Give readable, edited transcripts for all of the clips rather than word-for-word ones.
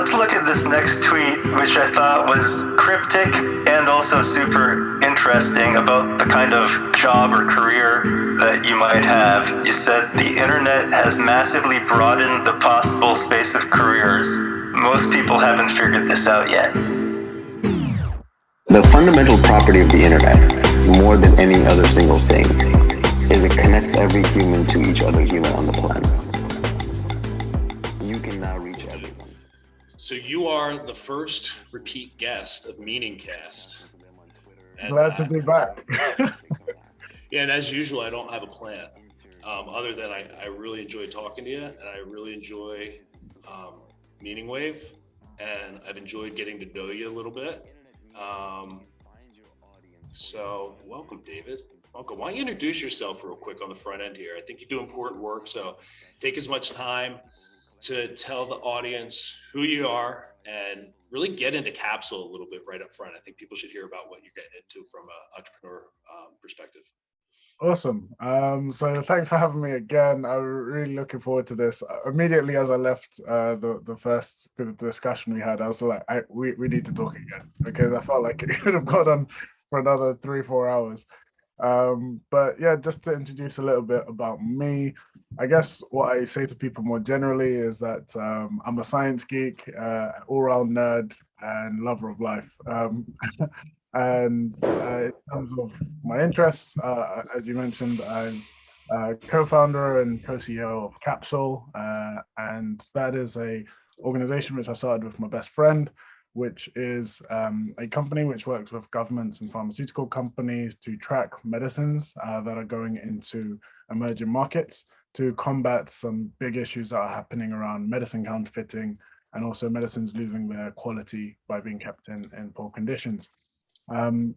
let's look at this next tweet, which I thought was cryptic and also super interesting about the kind of job or career that you might have. You said the internet has massively broadened the possible space of careers. Most people haven't figured this out yet. The fundamental property of the internet, more than any other single thing, is it connects every human to each other human on the planet. You can now reach everyone. So you are the first repeat guest of Meaningcast. Glad to be back. Yeah, and as usual, I don't have a plan. Other than I really enjoy talking to you, and I really enjoy Meaning Wave, and I've enjoyed getting to know you a little bit. So welcome, David. Welcome. Why don't you introduce yourself real quick on the front end here? I think you do important work, so take as much time to tell the audience who you are and really get into Capsule a little bit right up front. I think people should hear about what you're getting into from an entrepreneur perspective. Awesome. So thanks for having me again. I'm really looking forward to this. Immediately as I left the first discussion we had, I was like, we need to talk again, because I felt like it could have gone on for another 3-4 hours. But yeah, just to introduce a little bit about me, I guess what I say to people more generally is that I'm a science geek, all-round nerd, and lover of life. And in terms of my interests, as you mentioned, I'm co-founder and co-CEO of Capsule, and that is a organization which I started with my best friend, which is a company which works with governments and pharmaceutical companies to track medicines that are going into emerging markets to combat some big issues that are happening around medicine counterfeiting and also medicines losing their quality by being kept in poor conditions. And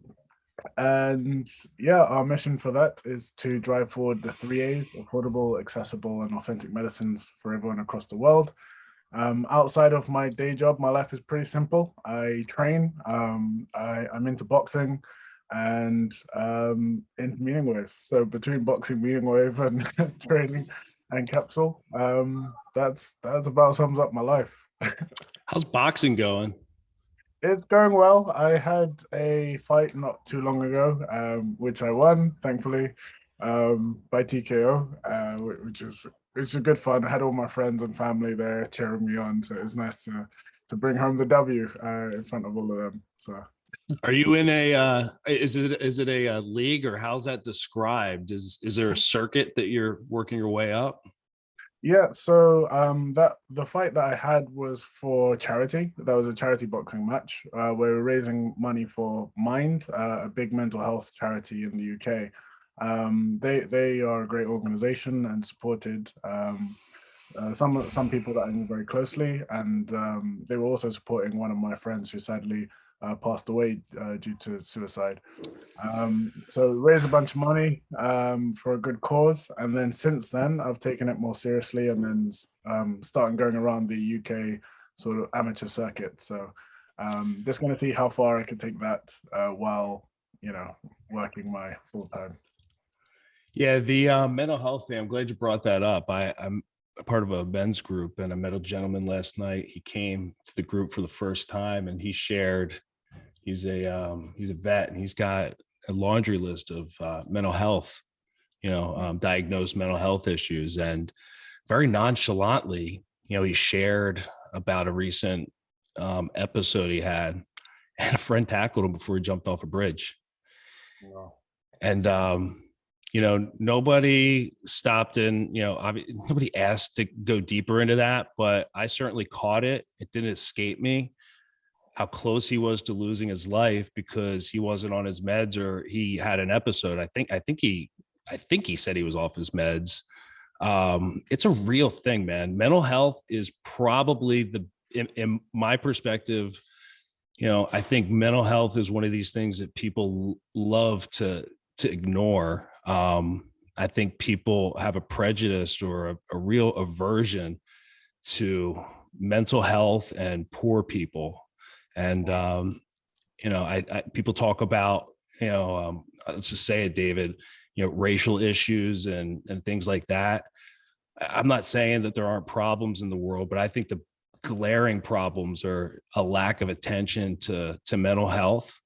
yeah, our mission for that is to drive forward the 3 A's: affordable, accessible, and authentic medicines for everyone across the world. Outside of my day job, my life is pretty simple. I train, I'm into boxing and into Meaning Wave. So between boxing, Meaning Wave, and training and Capsule, that's about sums up my life. How's boxing going? It's going well. I had a fight not too long ago, which I won, thankfully, by TKO, which is good fun. I had all my friends and family there cheering me on, so it was nice to bring home the W in front of all of them. So, are you in a? Is it a league, or how's that described? Is there a circuit that you're working your way up? Yeah, so that the fight that I had was for charity. That was a charity boxing match where we're raising money for Mind, a big mental health charity in the UK. They are a great organization and supported some people that I knew very closely, and they were also supporting one of my friends who sadly passed away due to suicide. So raise a bunch of money for a good cause, and then since then I've taken it more seriously, and then starting going around the UK sort of amateur circuit. So just going to see how far I can take that while working my full time. Yeah, the mental health thing, I'm glad you brought that up. I'm a part of a men's group, and I met a gentleman last night. He came to the group for the first time, and he shared, he's a vet, and he's got a laundry list of mental health, diagnosed mental health issues. And very nonchalantly, he shared about a recent episode he had, and a friend tackled him before he jumped off a bridge. Wow. And nobody stopped and, nobody asked to go deeper into that, but I certainly caught it. It didn't escape me how close he was to losing his life because he wasn't on his meds, or he had an episode. I think he said he was off his meds. It's a real thing, man. Mental health is probably in my perspective, I think mental health is one of these things that people love to ignore. I think people have a prejudice or a real aversion to mental health and poor people. And, people talk about, let's just say it, David, racial issues and things like that. I'm not saying that there aren't problems in the world, but I think the glaring problems are a lack of attention to mental health,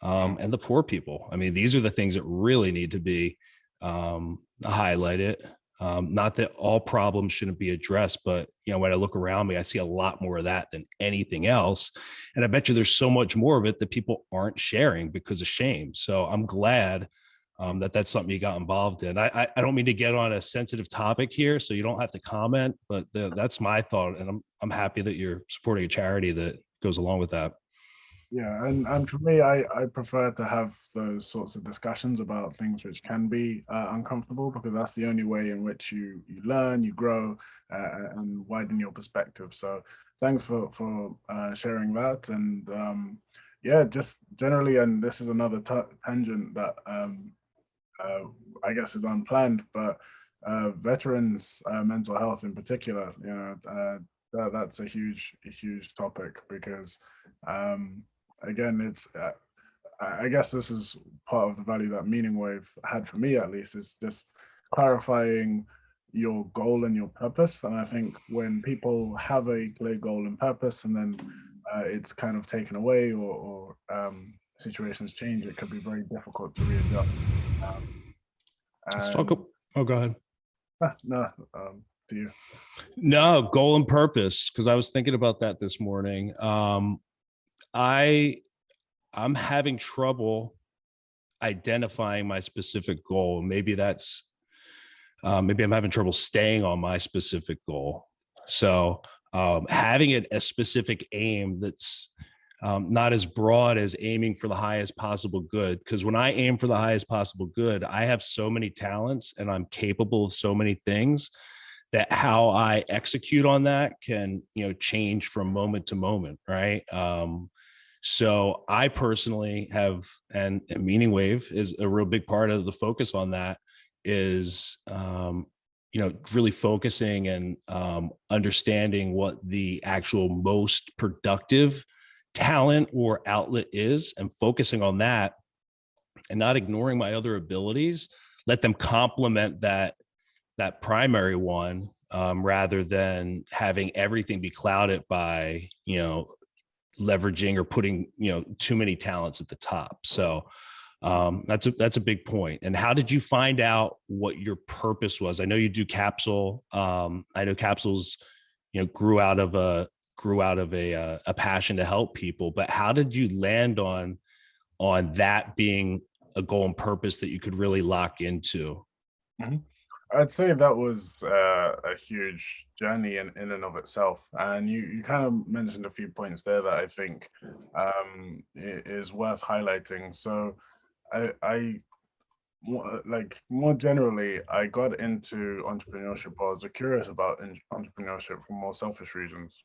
and the poor people. I mean, these are the things that really need to be highlighted. Not that all problems shouldn't be addressed, but when I look around me, I see a lot more of that than anything else. And I bet you there's so much more of it that people aren't sharing because of shame. So I'm glad that that's something you got involved in. I don't mean to get on a sensitive topic here, so you don't have to comment, but that's my thought. And I'm happy that you're supporting a charity that goes along with that. Yeah, and for me, I prefer to have those sorts of discussions about things which can be uncomfortable, because that's the only way in which you learn, you grow, and widen your perspective. So thanks for sharing that. And yeah, just generally, and this is another tangent that I guess is unplanned, but veterans' mental health in particular, that's a huge topic, because again, it's I guess this is part of the value that Meaning Wave had for me, at least, is just clarifying your goal and your purpose. And I think when people have a clear goal and purpose, and then it's kind of taken away, or situations change, it could be very difficult to readjust. Let's talk. Oh, go ahead. No, to you. No, goal and purpose, because I was thinking about that this morning. I'm having trouble identifying my specific goal. Maybe that's maybe I'm having trouble staying on my specific goal. So having a specific aim that's not as broad as aiming for the highest possible good. Because when I aim for the highest possible good, I have so many talents and I'm capable of so many things that how I execute on that can, change from moment to moment, right? So I personally have, and Meaning Wave is a real big part of the focus on that, is really focusing and understanding what the actual most productive talent or outlet is, and focusing on that and not ignoring my other abilities. Let them complement that primary one, rather than having everything be clouded by leveraging or putting too many talents at the top. So that's a big point. And how did you find out what your purpose was? I know you do Capsule. I know Capsule's grew out of a passion to help people, but how did you land on that being a goal and purpose that you could really lock into? Mm-hmm. I'd say that was a huge journey in and of itself. And you kind of mentioned a few points there that I think is worth highlighting. So I like, more generally, I got into entrepreneurship, or I was curious about entrepreneurship for more selfish reasons,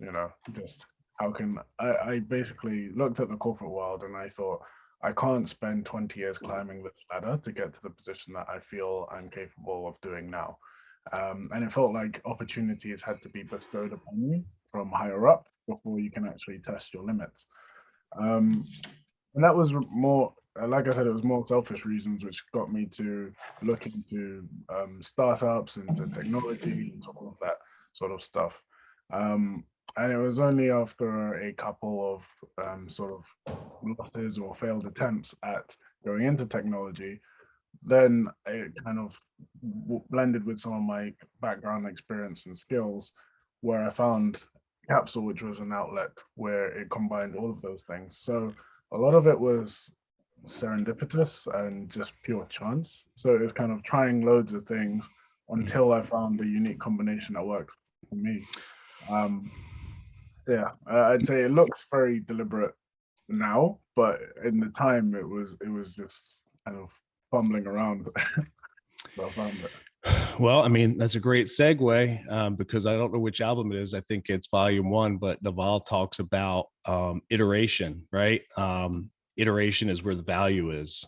just how can I basically looked at the corporate world and I thought, I can't spend 20 years climbing this ladder to get to the position that I feel I'm capable of doing now. And it felt like opportunities had to be bestowed upon you from higher up before you can actually test your limits. And that was more, like I said, it was more selfish reasons which got me to look into startups and technology and all of that sort of stuff. And it was only after a couple of sort of losses or failed attempts at going into technology, then it kind of blended with some of my background experience and skills, where I found Capsule, which was an outlet where it combined all of those things. So a lot of it was serendipitous and just pure chance. So it was kind of trying loads of things until I found a unique combination that worked for me. Yeah, I'd say it looks very deliberate now, but in the time it was just kind of fumbling around. So I found it. Well, I mean, that's a great segue, because I don't know which album it is. I think it's volume 1, but Naval talks about iteration, right? Iteration is where the value is,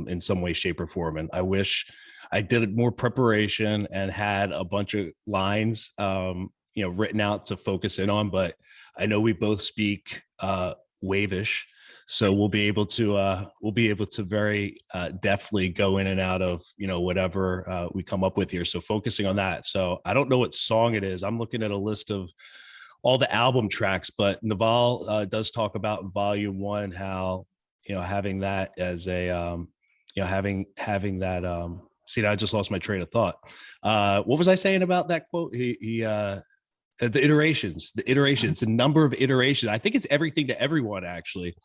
in some way, shape, or form. And I wish I did more preparation and had a bunch of lines, written out to focus in on, but I know we both speak Wavish, so we'll be able to very deftly go in and out of whatever we come up with here. So focusing on that. So I don't know what song it is. I'm looking at a list of all the album tracks, but Naval does talk about in volume 1 how, having that as a, having that, see, I just lost my train of thought. What was I saying about that quote? The iterations, the number of iterations. I think it's everything to everyone, actually.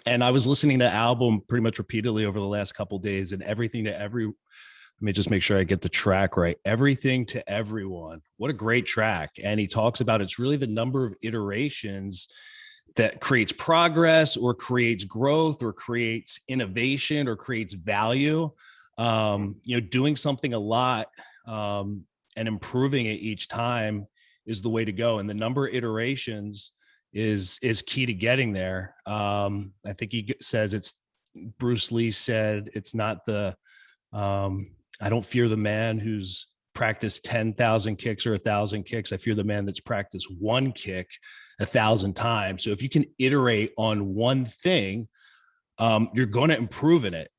And I was listening to the album pretty much repeatedly over the last couple of days, and everything to every, let me just make sure I get the track right. Everything to Everyone. What a great track. And he talks about it's really the number of iterations that creates progress or creates growth or creates innovation or creates value. Doing something a lot and improving it each time is the way to go. And the number of iterations is key to getting there. I think he says Bruce Lee said, it's not the, I don't fear the man who's practiced 10,000 kicks or 1,000 kicks. I fear the man that's practiced one kick 1,000 times. So if you can iterate on one thing, you're going to improve in it,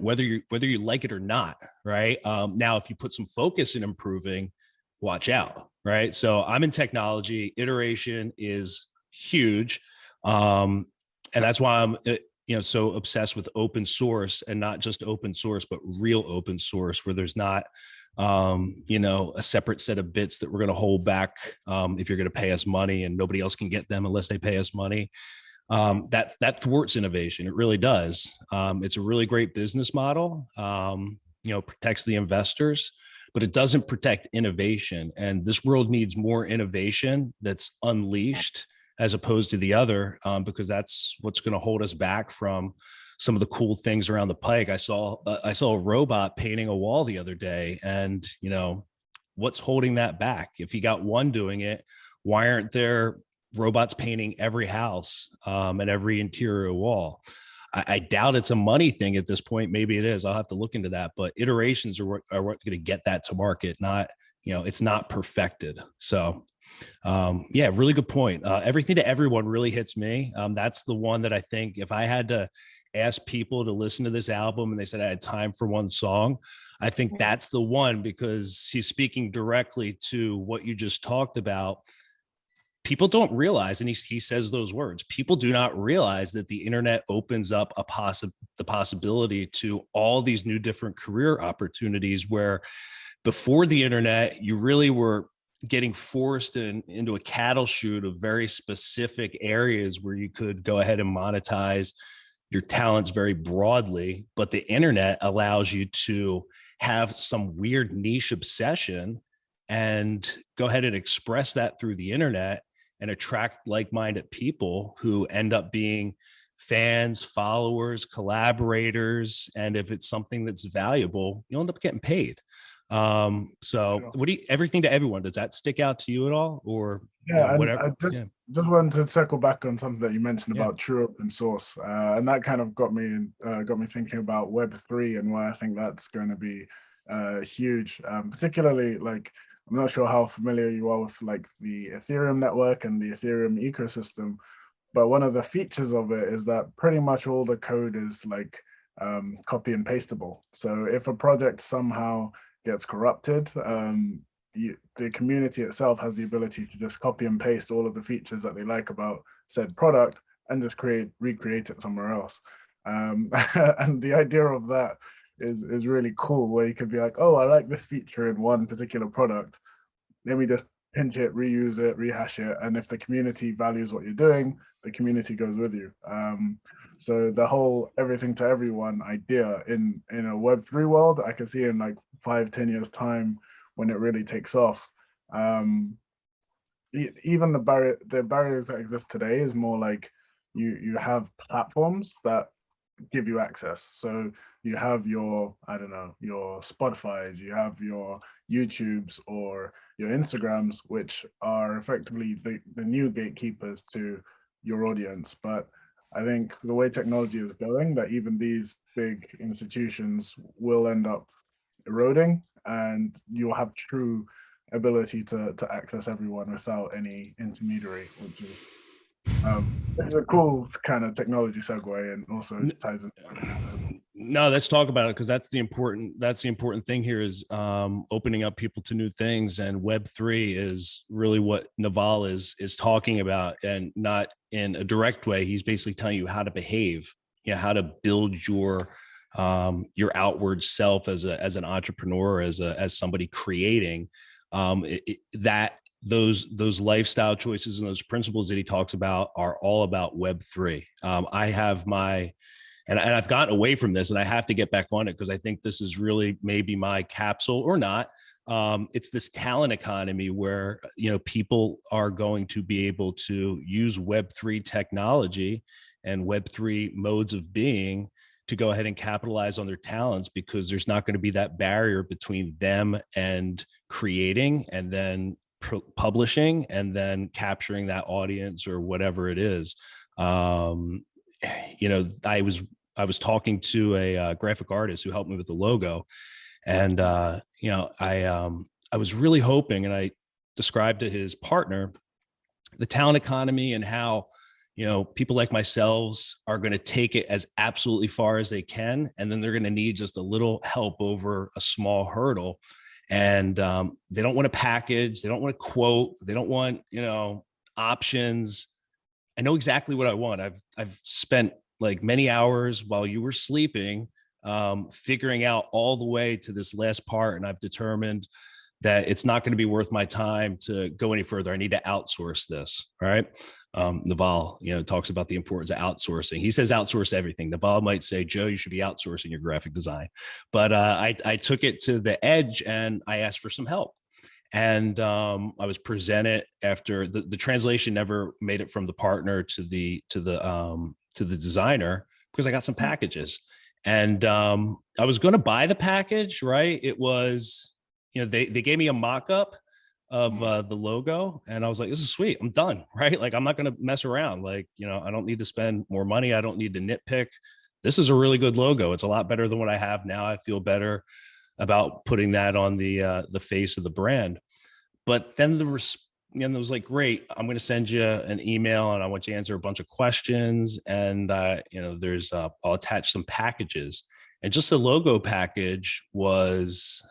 whether you like it or not. Right. Now, if you put some focus in improving, watch out. Right. So I'm in technology. Iteration is huge. And that's why I'm, so obsessed with open source, and not just open source, but real open source, where there's not, a separate set of bits that we're going to hold back if you're going to pay us money, and nobody else can get them unless they pay us money. That thwarts innovation. It really does. It's a really great business model, protects the investors, but it doesn't protect innovation. And this world needs more innovation that's unleashed as opposed to the other, because that's what's going to hold us back from some of the cool things around the pike. I saw a robot painting a wall the other day, and what's holding that back? If you got one doing it, why aren't there robots painting every house and every interior wall? I doubt it's a money thing at this point. Maybe it is. I'll have to look into that. But iterations are what's going to get that to market. Not, it's not perfected. So, really good point. Everything to Everyone really hits me. That's the one that I think if I had to ask people to listen to this album and they said I had time for one song, I think that's the one, because he's speaking directly to what you just talked about. People don't realize, and he says those words, people do not realize that the internet opens up the possibility to all these new different career opportunities, where before the internet, you really were getting forced into a cattle chute of very specific areas where you could go ahead and monetize your talents very broadly. But the internet allows you to have some weird niche obsession and go ahead and express that through the internet and attract like-minded people who end up being fans, followers, collaborators. And if it's something that's valuable, you'll end up getting paid. So Everything to Everyone, does that stick out to you at all? Or whatever? I just wanted to circle back on something that you mentioned about true open source, and that kind of got me thinking about Web3 and why I think that's going to be huge, particularly like, I'm not sure how familiar you are with like the Ethereum network and the Ethereum ecosystem, but one of the features of it is that pretty much all the code is like copy and pasteable. So if a project somehow gets corrupted, the community itself has the ability to just copy and paste all of the features that they like about said product and just recreate it somewhere else. And the idea of that is really cool, where you could be like, oh, I like this feature in one particular product. Let me just pinch it, reuse it, rehash it. And if the community values what you're doing, the community goes with you. So the whole everything to everyone idea in a Web3 world, I can see in like 5-10 years time when it really takes off. Even the barriers that exist today is more like you have platforms that give you access. So you have your, I don't know, your Spotify's, you have your YouTubes or your Instagrams, which are effectively the new gatekeepers to your audience. But I think the way technology is going, that even these big institutions will end up eroding, and you'll have true ability to access everyone without any intermediary, which is it's a cool kind of technology segue, and also ties in. No, let's talk about it, because that's the important thing here is opening up people to new things, and Web3 is really what Naval is talking about, and not in a direct way. He's basically telling you how to behave, how to build your outward self as an entrepreneur, as somebody creating, that those lifestyle choices and those principles that he talks about are all about Web3. I have and I've gotten away from this, and I have to get back on it, because I think this is really maybe my capsule or not. It's this talent economy where, people are going to be able to use Web3 technology and Web3 modes of being to go ahead and capitalize on their talents, because there's not going to be that barrier between them and creating, and then publishing, and then capturing that audience or whatever it is. I was talking to a graphic artist who helped me with the logo, and I was really hoping, and I described to his partner the talent economy, and how people like myself are going to take it as absolutely far as they can, and then they're going to need just a little help over a small hurdle. And they don't want a package, they don't want a quote, they don't want options. I know exactly what I want. I've spent like many hours while you were sleeping, figuring out all the way to this last part. And I've determined that it's not going to be worth my time to go any further. I need to outsource this. All right. Naval, talks about the importance of outsourcing. He says outsource everything. Naval might say, Joe, you should be outsourcing your graphic design. But I took it to the edge, and I asked for some help. And I was presented after the translation never made it from the partner to the designer, because I got some packages, and I was going to buy the package. Right. It was, they gave me a mock-up of the logo, and I was like, this is sweet. I'm done. Right. Like, I'm not going to mess around. Like, I don't need to spend more money. I don't need to nitpick. This is a really good logo. It's a lot better than what I have now. I feel better about putting that on the face of the brand. But then it was like, great, I'm going to send you an email, and I want you to answer a bunch of questions. And, I'll attach some packages. And just the logo package was,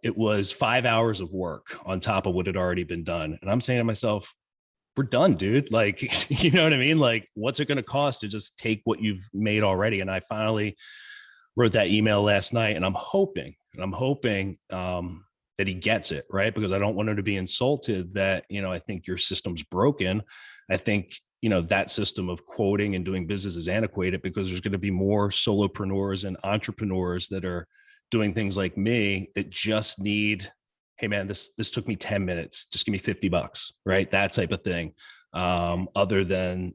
it was 5 hours of work on top of what had already been done. And I'm saying to myself, we're done, dude. Like, you know what I mean? Like, what's it going to cost to just take what you've made already? And I finally wrote that email last night, and I'm hoping that he gets it, right? Because I don't want him to be insulted that, I think your system's broken. I think, that system of quoting and doing business is antiquated, because there's going to be more solopreneurs and entrepreneurs that are doing things like me that just need, hey man, this took me 10 minutes, just give me $50, right? That type of thing. Other than,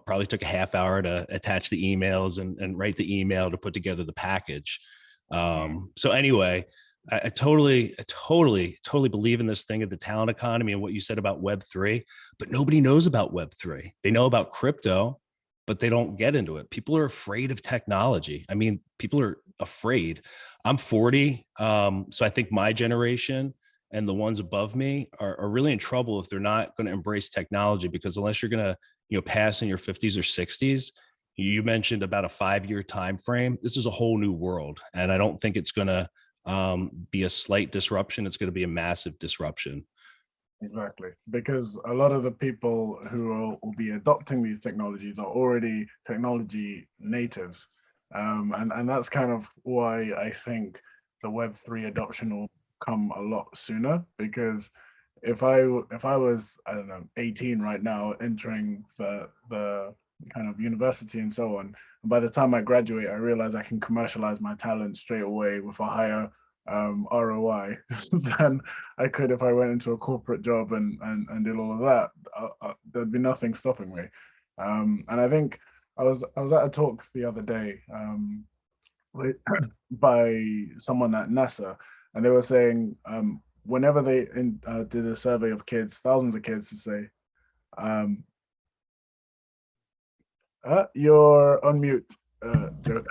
probably took a half hour to attach the emails and write the email to put together the package. So anyway, I totally believe in this thing of the talent economy and what you said about Web3, but nobody knows about Web3. They know about crypto, but they don't get into it. People are afraid of technology. I mean, people are afraid. I'm 40. So I think my generation and the ones above me are really in trouble if they're not going to embrace technology, because unless you're going to, pass in your 50s or 60s, you mentioned about a 5-year time frame. This is a whole new world. And I don't think it's going to be a slight disruption. It's going to be a massive disruption. Exactly, because a lot of the people who will be adopting these technologies are already technology natives. And that's kind of why I think the Web3 adoption will come a lot sooner, because if I was, I don't know, 18 right now, entering the kind of university and so on, and by the time I graduate, I realize I can commercialize my talent straight away with a higher ROI than I could if I went into a corporate job and did all of that. There'd be nothing stopping me. And I think I was at a talk the other day by someone at NASA, and they were saying whenever they did a survey of kids, thousands of kids, to say, you're on mute, Joe.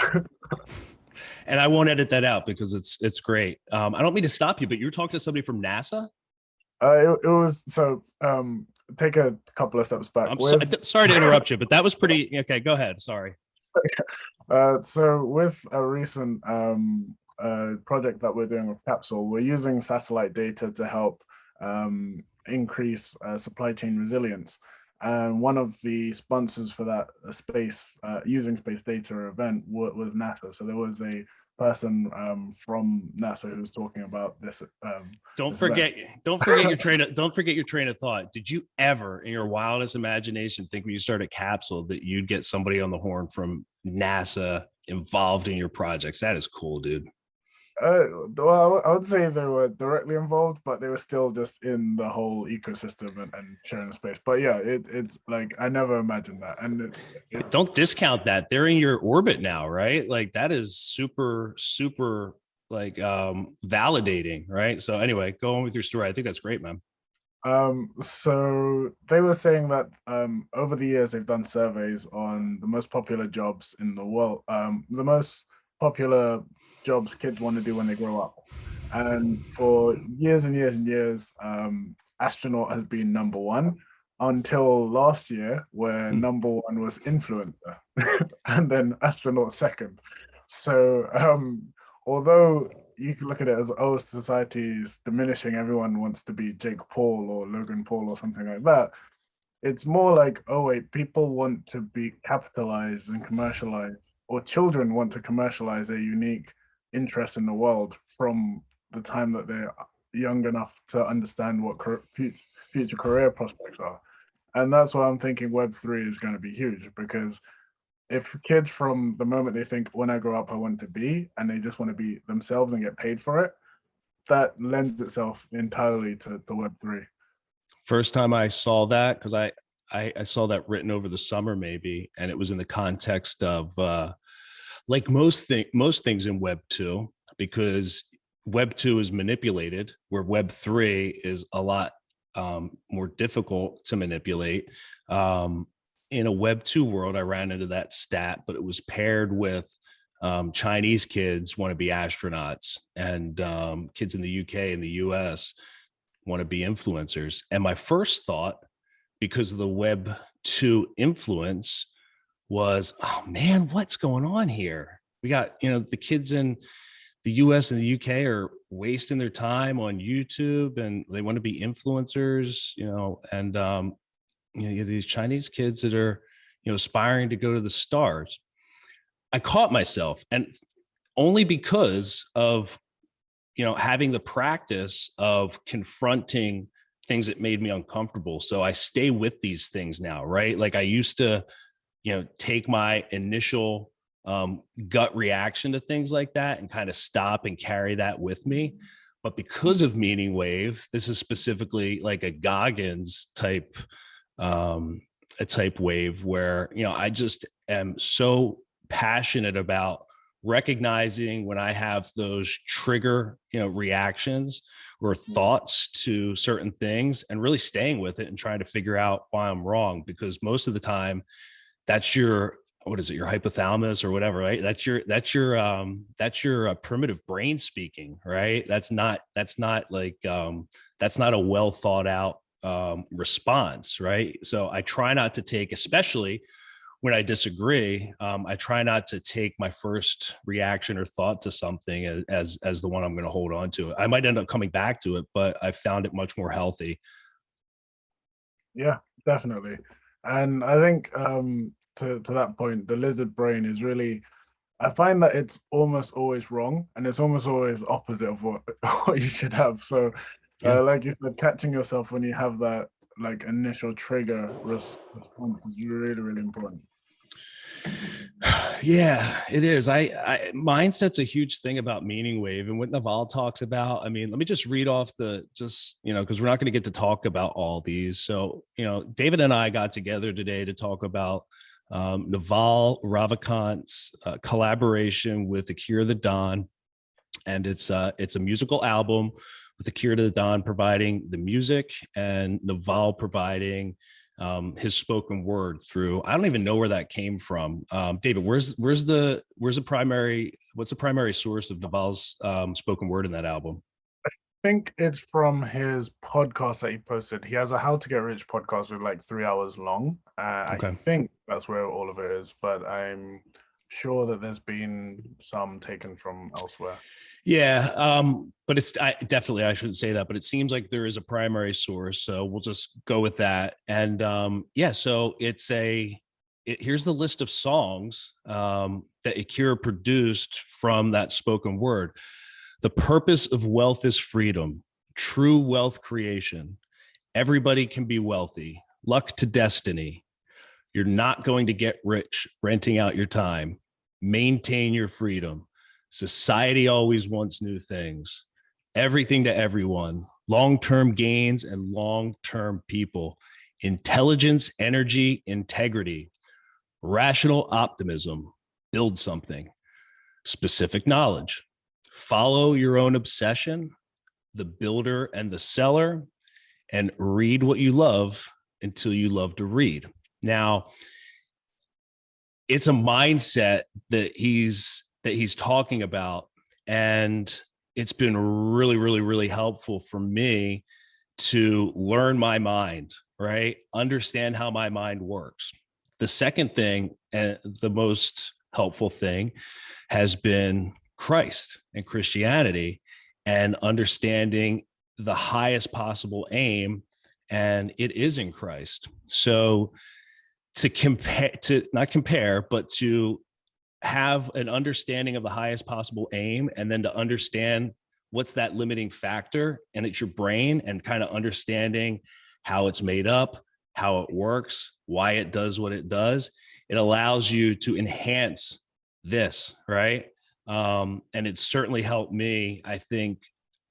And I won't edit that out because it's great. I don't mean to stop you, but you were talking to somebody from NASA? It was, so take a couple of steps back. I'm sorry to interrupt you, but that was pretty, okay, go ahead, sorry. So with a recent project that we're doing with Capsule, we're using satellite data to help increase supply chain resilience. And one of the sponsors for that space using space data event was NASA. So there was a person from NASA who was talking about this. Don't forget your train of thought. Did you ever, in your wildest imagination, think when you started Capsule that you'd get somebody on the horn from NASA involved in your projects? That is cool, dude. Well, I would say they were directly involved, but they were still just in the whole ecosystem and sharing space. But yeah, it's like I never imagined that. And don't discount that. They're in your orbit now, right? Like that is super, super like validating, right? So anyway, go on with your story. I think that's great, man. So they were saying that over the years they've done surveys on the most popular jobs in the world, the most popular jobs kids want to do when they grow up. And for years and years and years, astronaut has been number one until last year, where number one was influencer, and then astronaut second. So although you can look at it as, oh, society is diminishing, everyone wants to be Jake Paul or Logan Paul or something like that. It's more like, oh wait, people want to be capitalized and commercialized, or children want to commercialize their unique interest in the world from the time that they're young enough to understand what future career prospects are. And that's why I'm thinking Web3 is going to be huge, because if kids from the moment they think, when I grow up, I want to be, and they just want to be themselves and get paid for it, that lends itself entirely to Web3. First time I saw that, because I saw that written over the summer maybe, and it was in the context of like most things in Web 2, because Web 2 is manipulated, where Web 3 is a lot more difficult to manipulate. In a Web 2 world, I ran into that stat, but it was paired with Chinese kids want to be astronauts, and kids in the UK and the US want to be influencers. And my first thought, because of the Web 2 influence, was, oh man, what's going on here? We got, the kids in the US and the UK are wasting their time on YouTube, and they want to be influencers, and you have these Chinese kids that are, aspiring to go to the stars. I caught myself, and only because of, having the practice of confronting things that made me uncomfortable. So I stay with these things now, right? Like I used to, take my initial gut reaction to things like that and kind of stop and carry that with me. But because of Meaning Wave, this is specifically like a Goggins type a type wave where, I just am so passionate about recognizing when I have those trigger, reactions or thoughts to certain things, and really staying with it and trying to figure out why I'm wrong. Because most of the time that's your, what is it, your hypothalamus or whatever, right? That's your primitive brain speaking, right? That's not like, that's not a well thought out response, right? So I try not to take, especially when I disagree, I try not to take my first reaction or thought to something as the one I'm going to hold on to. I might end up coming back to it, but I found it much more healthy. Yeah, definitely. And I think to that point, the lizard brain is really, I find that it's almost always wrong, and it's almost always opposite of what you should have. So like you said, catching yourself when you have that like initial trigger response is really, really important. Yeah, it is. I mindset's a huge thing about Meaning Wave, and what Naval talks about. I mean, let me just read off because we're not going to get to talk about all these. So, David and I got together today to talk about Naval Ravikant's collaboration with Akira the Don, and it's a musical album with Akira the Don providing the music and Naval providing his spoken word through, I don't even know where that came from. David, what's the primary source of Naval's spoken word in that album? think it's from his podcast that he posted. He has a How to Get Rich podcast with like 3 hours long. I Okay. think that's where all of it is, but I'm sure that there's been some taken from elsewhere. Yeah, but I shouldn't say that, but it seems like there is a primary source, so we'll just go with that. And yeah, so here's the list of songs that Akira produced from that spoken word. The purpose of wealth is freedom, true wealth creation. Everybody can be wealthy. Luck to destiny. You're not going to get rich renting out your time. Maintain your freedom. Society always wants new things. Everything to everyone. Long-term gains and long-term people. Intelligence, energy, integrity. Rational optimism. Build something. Specific knowledge. Follow your own obsession. The builder and the seller. And read what you love until you love to read. Now, it's a mindset that he's talking about, and it's been really, really, really helpful for me to learn my mind, right? Understand how my mind works. The second thing, and the most helpful thing, has been Christ and Christianity, and understanding the highest possible aim, and it is in Christ. So not compare, but to have an understanding of the highest possible aim, and then to understand what's that limiting factor, and it's your brain, and kind of understanding how it's made up, how it works, why it does what it does. It allows you to enhance this, right? And it's certainly helped me, I think,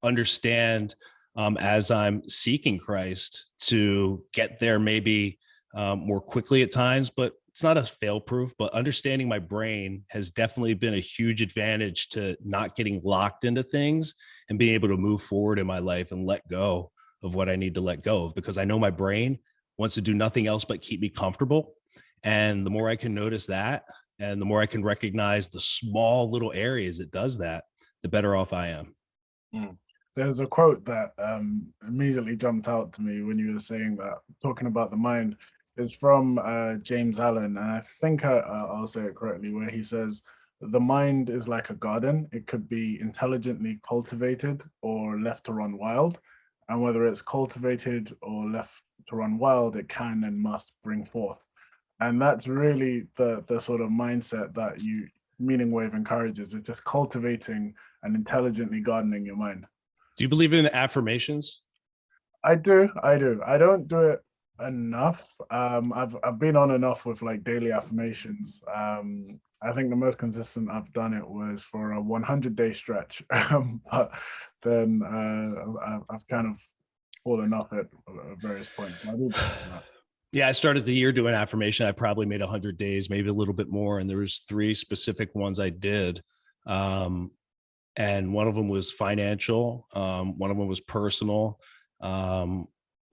understand as I'm seeking Christ to get there maybe more quickly at times, but it's not a fail proof. But understanding my brain has definitely been a huge advantage to not getting locked into things and being able to move forward in my life and let go of what I need to let go of, because I know my brain wants to do nothing else but keep me comfortable. And the more I can notice that, and the more I can recognize the small little areas it does that, the better off I am. There's a quote that immediately jumped out to me when you were saying that, talking about the mind. Is from James Allen, and I think I'll say it correctly, where he says, the mind is like a garden. It could be intelligently cultivated or left to run wild. And whether it's cultivated or left to run wild, it can and must bring forth. And that's really the sort of mindset that Meaning Wave encourages. It's just cultivating and intelligently gardening your mind. Do you believe in affirmations? I do. I don't do it enough. I've been on and off with like daily affirmations. I think the most consistent I've done it was for a 100-day stretch, but then I've kind of fallen off at various points. Yeah, I started the year doing affirmation. I probably made 100 days, maybe a little bit more, and there was 3 specific ones I did. And one of them was financial. One of them was personal.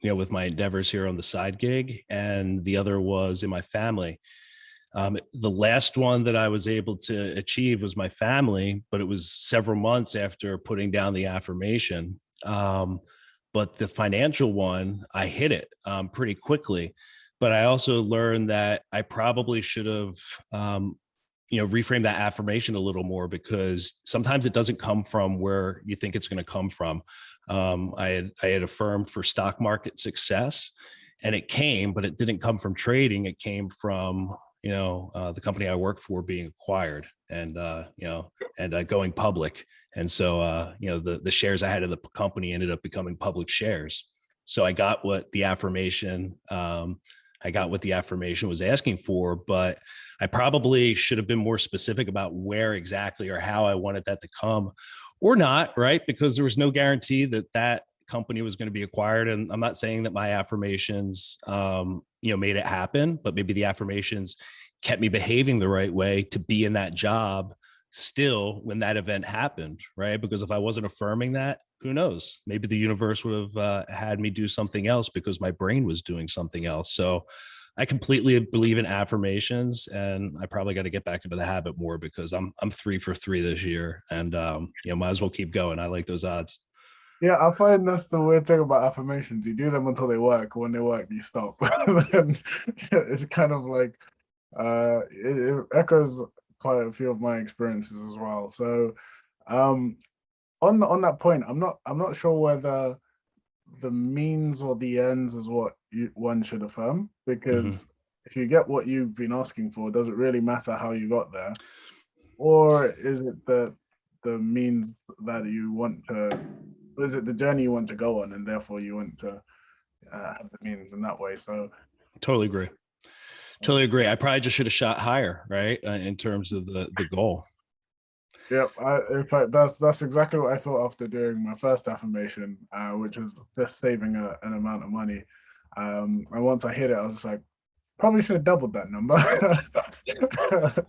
With my endeavors here on the side gig, and the other was in my family. The last one that I was able to achieve was my family, but it was several months after putting down the affirmation. But the financial one, I hit it pretty quickly. But I also learned that I probably should have reframe that affirmation a little more, because sometimes it doesn't come from where you think it's going to come from. I had affirmed for stock market success, and it came, but it didn't come from trading. It came from, the company I work for being acquired, and, going public. And so, the shares I had in the company ended up becoming public shares. So I got what the affirmation was asking for, but I probably should have been more specific about where exactly or how I wanted that to come, or not, right? Because there was no guarantee that company was going to be acquired. And I'm not saying that my affirmations, made it happen, but maybe the affirmations kept me behaving the right way to be in that job still when that event happened, right? Because if I wasn't affirming that, who knows? Maybe the universe would have had me do something else because my brain was doing something else. So I completely believe in affirmations, and I probably got to get back into the habit more, because I'm 3 for 3 this year, and might as well keep going. I like those odds. Yeah, I find that's the weird thing about affirmations. You do them until they work. When they work, you stop. Then it's kind of like it echoes quite a few of my experiences as well. So um on that point, I'm not sure whether the means or the ends is what one should affirm, Mhm. because if you get what you've been asking for, does it really matter how you got there? Or is it the means that you want to, or is it the journey you want to go on, and therefore you want to have the means in that way? So, Totally agree. Totally agree. I probably just should have shot higher, right? In terms of the goal. yeah, in fact, that's exactly what I thought after doing my first affirmation, which was just saving an amount of money. And once I hit it, I was just like, probably should have doubled that number. But yeah,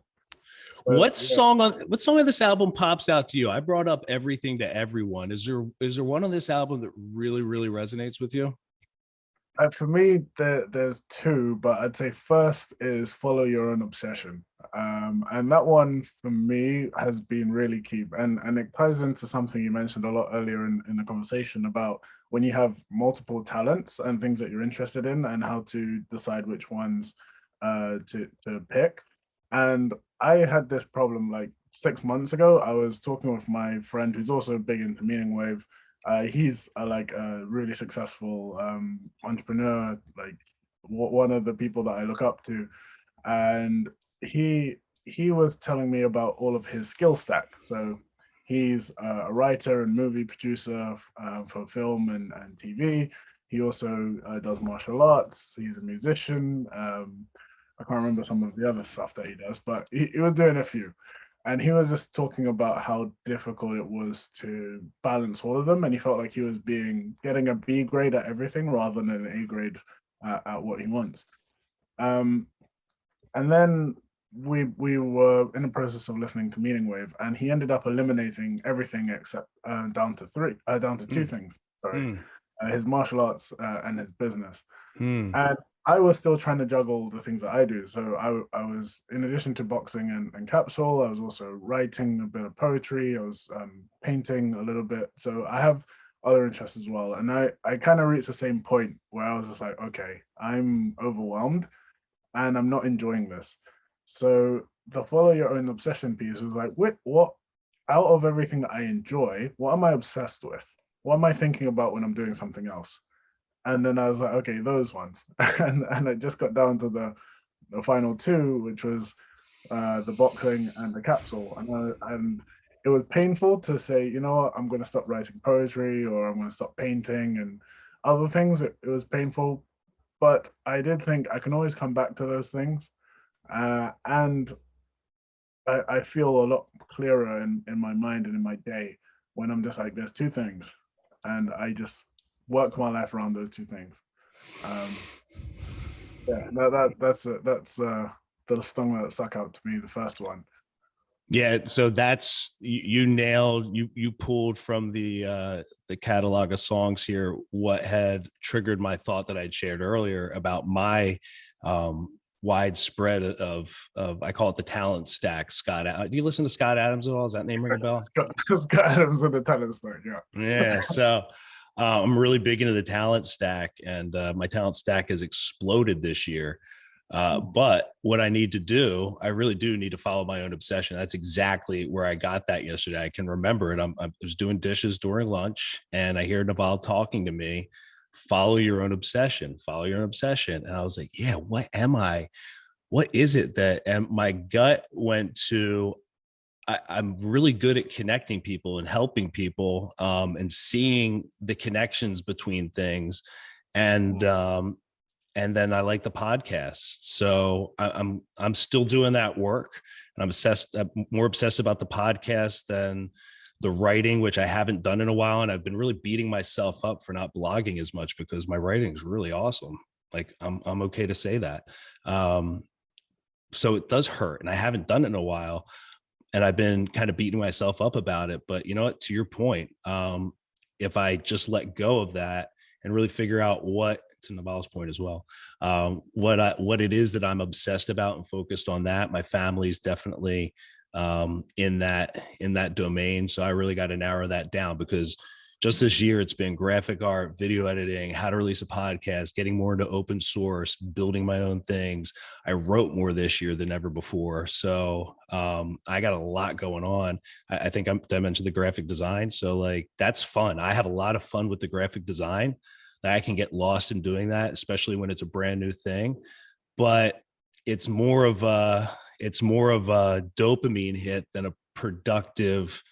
What song on this album pops out to you? I brought up Everything to Everyone. Is there one on this album that really, really resonates with you? for me, there's two, but I'd say first is Follow Your Own Obsession. And that one for me has been really key. And it ties into something you mentioned a lot earlier in the conversation about when you have multiple talents and things that you're interested in, and how to decide which ones to pick. And I had this problem like 6 months ago. I was talking with my friend who's also big into Meaning Wave. He's like a really successful entrepreneur, like one of the people that I look up to, and he he was telling me about all of his skill stack. So he's a writer and movie producer for film and TV. He also does martial arts. He's a musician. I can't remember some of the other stuff that he does, but he was doing a few. And he was just talking about how difficult it was to balance all of them. And he felt like he was getting a B grade at everything rather than an A grade at what he wants. Um, and then we were in the process of listening to Meaning Wave, and he ended up eliminating everything except down to two Mm, things. Sorry, mm, his martial arts and his business. mm, And I was still trying to juggle the things that I do. So I was, in addition to boxing and capsule, I was also writing a bit of poetry. I was painting a little bit. So I have other interests as well. And I kind of reached the same point where I was just like, okay, I'm overwhelmed and I'm not enjoying this. So the follow your own obsession piece was like, what out of everything that I enjoy, what am I obsessed with? What am I thinking about when I'm doing something else? And then I was like, okay, those ones. And it just got down to the final two, which was the boxing and the capsule. And it was painful to say, you know what, I'm going to stop writing poetry, or I'm going to stop painting and other things. It was painful, but I did think I can always come back to those things. And I feel a lot clearer in my mind and in my day when I'm just like, there's two things. And I just work my life around those two things. Um, yeah, that's the song that stuck out to me, the first one. Yeah, so that's you nailed you pulled from the catalog of songs here what had triggered my thought that I'd shared earlier about my widespread of I call it the talent stack. Do you listen to Scott Adams at all? Does that name ring a bell? Scott Adams and the talent star, yeah. Yeah, so I'm really big into the talent stack, and my talent stack has exploded this year. But what I need to do, I really do need to follow my own obsession. That's exactly where I got that yesterday. I can remember it. I was doing dishes during lunch, and I hear Naval talking to me. Follow your own obsession. Follow your own obsession. And I was like, yeah, what am I? What is it that? And my gut went to I'm really good at connecting people and helping people and seeing the connections between things. And then I like the podcast. So I'm still doing that work, and I'm more obsessed about the podcast than the writing, which I haven't done in a while. And I've been really beating myself up for not blogging as much because my writing is really awesome. Like I'm okay to say that. So it does hurt, and I haven't done it in a while, and I've been kind of beating myself up about it. But you know what? To your point, if I just let go of that and really figure out what, to Nabal's point as well, what it is that I'm obsessed about and focused on that. My family's definitely in that domain, so I really got to narrow that down, because just this year, it's been graphic art, video editing, how to release a podcast, getting more into open source, building my own things. I wrote more this year than ever before. So I got a lot going on. I think I mentioned the graphic design. So like, that's fun. I have a lot of fun with the graphic design. I can get lost in doing that, especially when it's a brand new thing. But it's more of a dopamine hit than a productive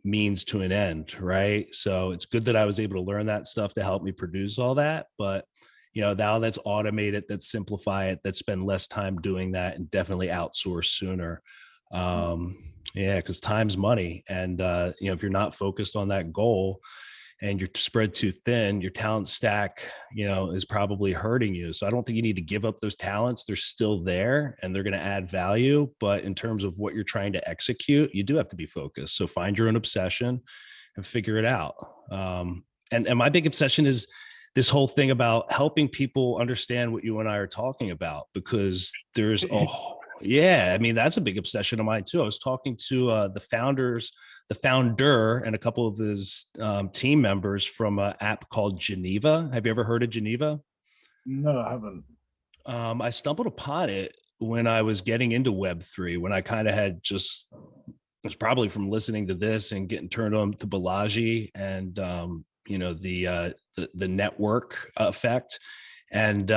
means to an end, right? So it's good that I was able to learn that stuff to help me produce all that. But now that's automate it, that's simplify it, that's spend less time doing that, and definitely outsource sooner. Yeah, because time's money, and if you're not focused on that goal, and you're spread too thin, your talent stack, is probably hurting you. So I don't think you need to give up those talents. They're still there and they're going to add value. But in terms of what you're trying to execute, you do have to be focused. So find your own obsession and figure it out. And my big obsession is this whole thing about helping people understand what you and I are talking about, because there's yeah, I mean, that's a big obsession of mine too. I was talking to the founder and a couple of his team members from an app called Geneva. Have you ever heard of Geneva? No, I haven't. I stumbled upon it when I was getting into Web3, when I kind of had just, it was probably from listening to this and getting turned on to Balaji and, the network effect. And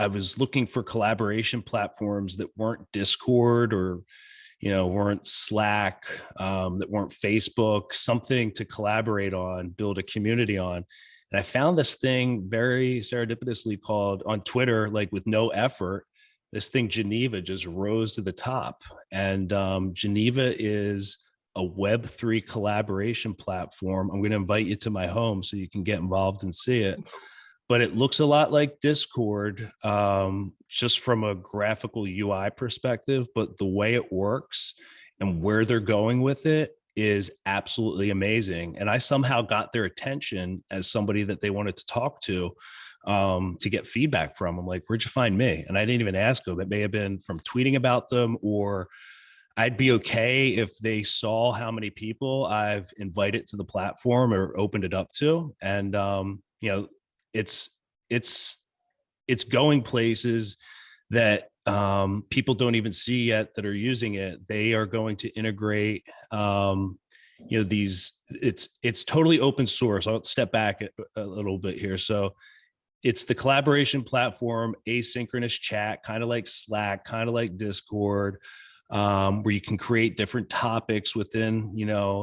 I was looking for collaboration platforms that weren't Discord or, weren't Slack, that weren't Facebook, something to collaborate on, build a community on. And I found this thing very serendipitously called on Twitter, like with no effort, this thing Geneva just rose to the top. And Geneva is a Web3 collaboration platform. I'm going to invite you to my home so you can get involved and see it. But it looks a lot like Discord, just from a graphical UI perspective, but the way it works and where they're going with it is absolutely amazing. And I somehow got their attention as somebody that they wanted to talk to get feedback from. I'm like, where'd you find me? And I didn't even ask them. It may have been from tweeting about them, or I'd be okay if they saw how many people I've invited to the platform or opened it up to. And, it's going places that people don't even see yet that are using it. They are going to integrate these, it's totally open source. I'll step back a little bit here. So it's the collaboration platform, asynchronous chat, kind of like Slack, kind of like Discord, where you can create different topics within,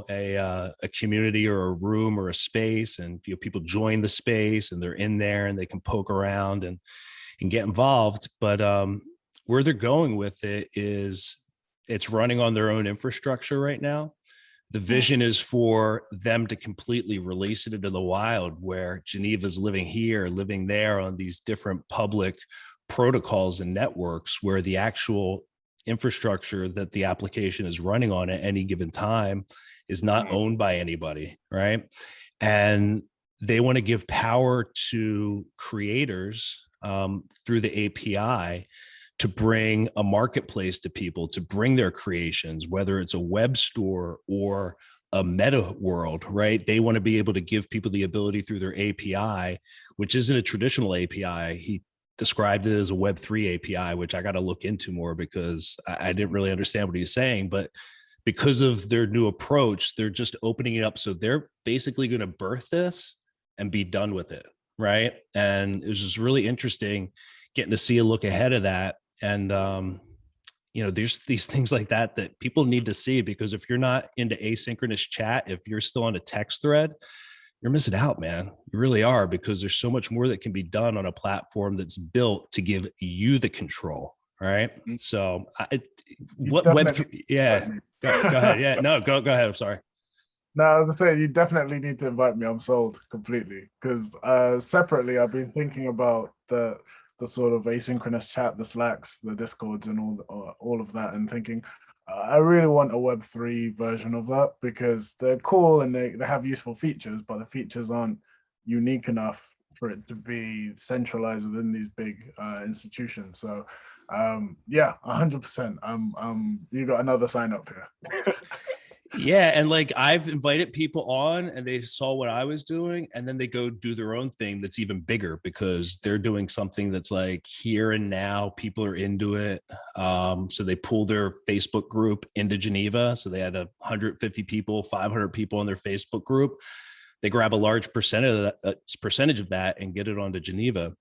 a community or a room or a space, and people join the space and they're in there and they can poke around and get involved. But where they're going with it is it's running on their own infrastructure right now. The vision is for them to completely release it into the wild, where Geneva's living here, living there on these different public protocols and networks, where the actual infrastructure that the application is running on at any given time is not owned by anybody, right? And they want to give power to creators through the API to bring a marketplace to people, to bring their creations, whether it's a web store or a meta world, right? They want to be able to give people the ability through their API, which isn't a traditional API. He described it as a Web3 API, which I got to look into more because I didn't really understand what he was saying. But because of their new approach, they're just opening it up. So they're basically going to birth this and be done with it, right? And it was just really interesting getting to see a look ahead of that. And, there's these things like that that people need to see, because if you're not into asynchronous chat, if you're still on a text thread, you're missing out, man. You really are, because there's so much more that can be done on a platform that's built to give you the control. Right. So what Web3? Yeah. Go ahead. Yeah, no, go ahead. I'm sorry. No, I was just saying, you definitely need to invite me. I'm sold completely. Because separately, I've been thinking about the sort of asynchronous chat, the Slacks, the Discords, and all of that, and thinking, I really want a Web3 version of that, because they're cool and they have useful features, but the features aren't unique enough for it to be centralized within these big institutions. So yeah, 100%. You got another sign up here. Yeah, and like I've invited people on and they saw what I was doing and then they go do their own thing that's even bigger because they're doing something that's like here and now, people are into it. So they pull their Facebook group into Geneva. So they had 150 people, 500 people in their Facebook group. They grab a large percentage of that and get it onto Geneva.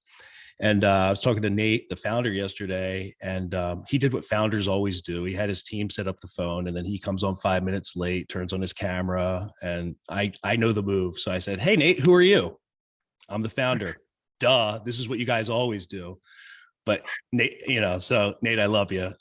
And I was talking to Nate, the founder, yesterday, and he did what founders always do. He had his team set up the phone, and then he comes on 5 minutes late, turns on his camera, and I know the move. So I said, "Hey, Nate, who are you?" "I'm the founder." "Duh, this is what you guys always do." But Nate, so Nate, I love you.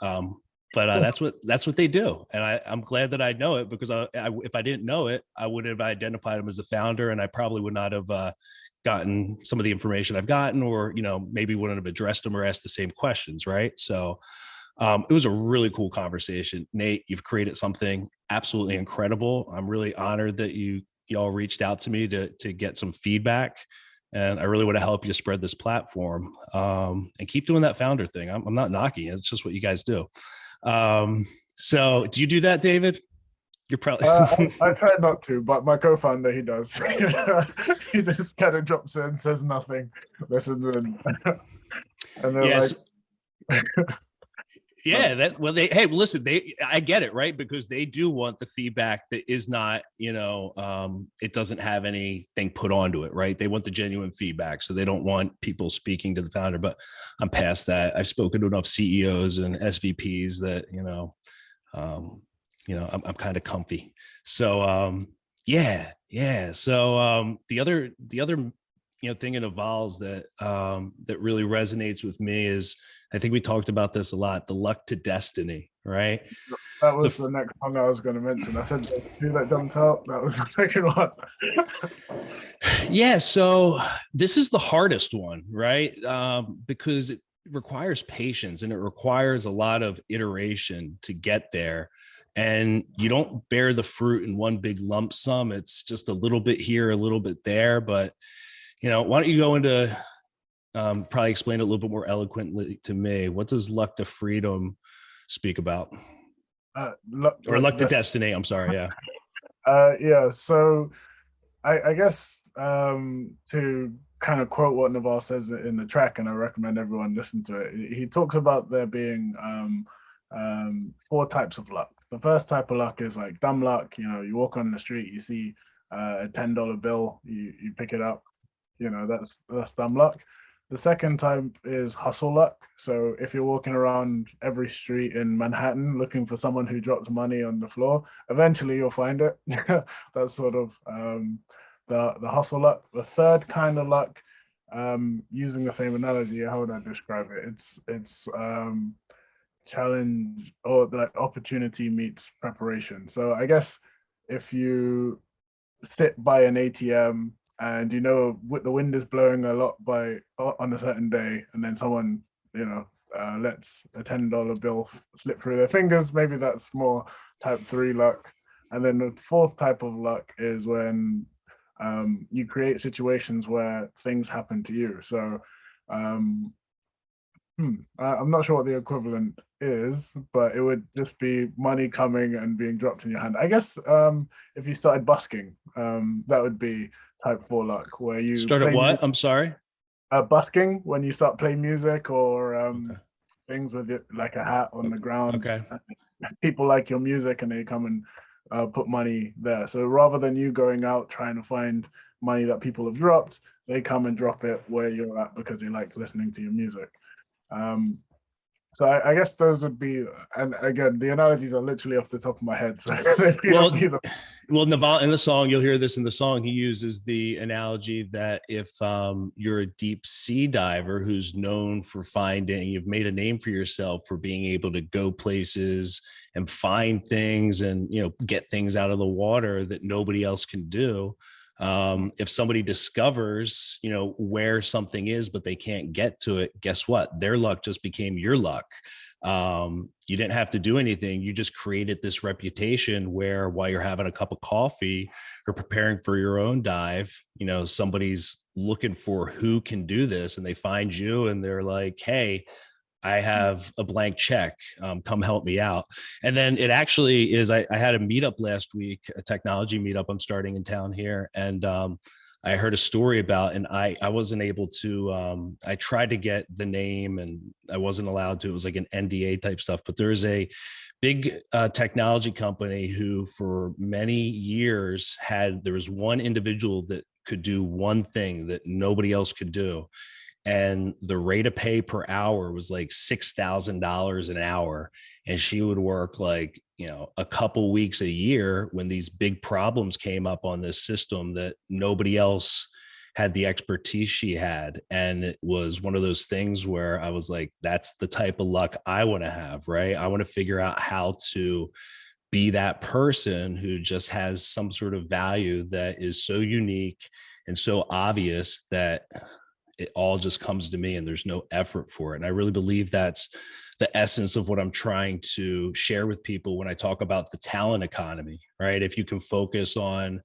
But that's what they do, and I'm glad that I know it because if I didn't know it, I would have identified him as a founder, and I probably would not have gotten some of the information I've gotten, or maybe wouldn't have addressed them or asked the same questions, right? So it was a really cool conversation. Nate, you've created something absolutely incredible. I'm really honored that y'all reached out to me to get some feedback, and I really want to help you spread this platform and keep doing that founder thing. I'm not knocking it; it's just what you guys do. So do you do that, David? You're probably I try not to, but my co-founder, he does. He just kind of drops in, says nothing, listens in, and then yes. Yeah, listen, I get it, right? Because they do want the feedback that is not, it doesn't have anything put onto it, right? They want the genuine feedback. So they don't want people speaking to the founder, but I'm past that. I've spoken to enough CEOs and SVPs that, I'm kind of comfy. So, yeah. So, the other, thing in Evolves that really resonates with me is, I think we talked about this a lot, the luck to destiny, right? That was the next one I was going to mention. I said two that jumped out. That was the second one. Yeah. So this is the hardest one, right? Because it requires patience and it requires a lot of iteration to get there. And you don't bear the fruit in one big lump sum. It's just a little bit here, a little bit there. But, why don't you go into probably explain it a little bit more eloquently to me. What does luck to freedom speak about? Luck to destiny. I'm sorry. Yeah. Yeah. So I guess to kind of quote what Naval says in the track, and I recommend everyone listen to it. He talks about there being 4 types of luck. The first type of luck is like dumb luck. You walk on the street, you see a $10 bill, you pick it up. That's dumb luck. The second type is hustle luck. So if you're walking around every street in Manhattan looking for someone who drops money on the floor, eventually you'll find it. That's sort of the hustle luck. The third kind of luck, using the same analogy, how would I describe it? It's challenge, or like opportunity meets preparation. So I guess if you sit by an ATM and the wind is blowing a lot on a certain day, and then someone lets a $10 bill slip through their fingers, maybe that's more type 3 luck. And then the fourth type of luck is when you create situations where things happen to you. So I'm not sure what the equivalent is, but it would just be money coming and being dropped in your hand. I guess if you started busking, that would be type 4 luck, where you started what? I'm sorry. Busking, when you start playing music or things with it, like a hat on the ground. Okay. People like your music and they come and put money there. So rather than you going out trying to find money that people have dropped, they come and drop it where you're at because they like listening to your music. So I guess those would be, and again, the analogies are literally off the top of my head. So well, Naval, in the song, you'll hear this in the song, he uses the analogy that if you're a deep sea diver who's known for you've made a name for yourself for being able to go places and find things and, get things out of the water that nobody else can do. If somebody discovers, where something is, but they can't get to it, guess what? Their luck just became your luck. You didn't have to do anything. You just created this reputation where while you're having a cup of coffee or preparing for your own dive, somebody's looking for who can do this and they find you and they're like, hey, I have a blank check. Come help me out. And then it actually is, I had a meetup last week, a technology meetup I'm starting in town here. And I heard a story about, and I wasn't able to, I tried to get the name and I wasn't allowed to. It was like an NDA type stuff, but there is a big technology company who for many years there was one individual that could do one thing that nobody else could do. And the rate of pay per hour was like $6,000 an hour. And she would work like, a couple weeks a year when these big problems came up on this system that nobody else had the expertise she had. And it was one of those things where I was like, that's the type of luck I want to have, right? I want to figure out how to be that person who just has some sort of value that is so unique and so obvious that it all just comes to me and there's no effort for it. And I really believe that's the essence of what I'm trying to share with people when I talk about the talent economy, right? If you can focus on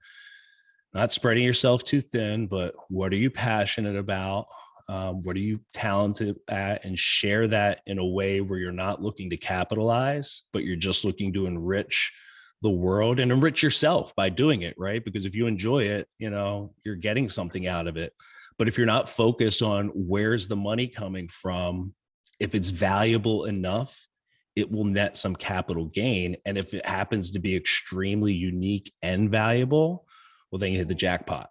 not spreading yourself too thin, but what are you passionate about? What are you talented at? And share that in a way where you're not looking to capitalize, but you're just looking to enrich the world and enrich yourself by doing it, right? Because if you enjoy it, you're getting something out of it. But if you're not focused on where's the money coming from, if it's valuable enough, it will net some capital gain. And if it happens to be extremely unique and valuable, well, then you hit the jackpot.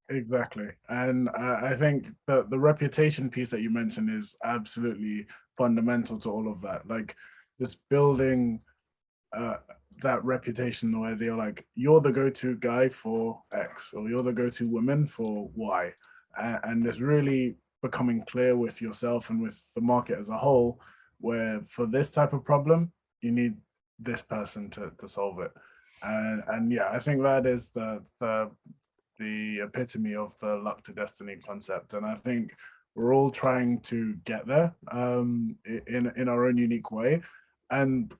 Exactly. And I think the reputation piece that you mentioned is absolutely fundamental to all of that. Like just building that reputation where they're like, you're the go-to guy for X, or you're the go-to woman for Y. And it's really becoming clear with yourself and with the market as a whole, where for this type of problem, you need this person to solve it. And yeah, I think that is the epitome of the luck to destiny concept. And I think we're all trying to get there in our own unique way. And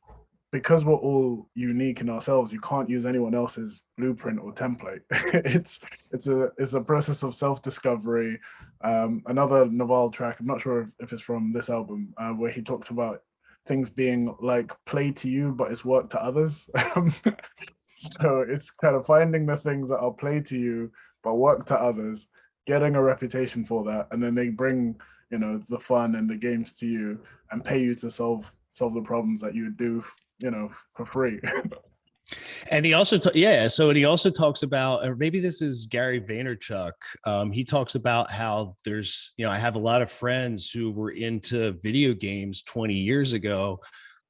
because we're all unique in ourselves, you can't use anyone else's blueprint or template. it's a process of self-discovery. Another Naval track, I'm not sure if it's from this album, where he talks about things being like play to you, but it's work to others. So it's kind of finding the things that are play to you, but work to others, getting a reputation for that, and then they bring, the fun and the games to you and pay you to solve the problems that you would do, for free. And he also, and he also talks about, or maybe this is Gary Vaynerchuk. He talks about how there's, I have a lot of friends who were into video games 20 years ago,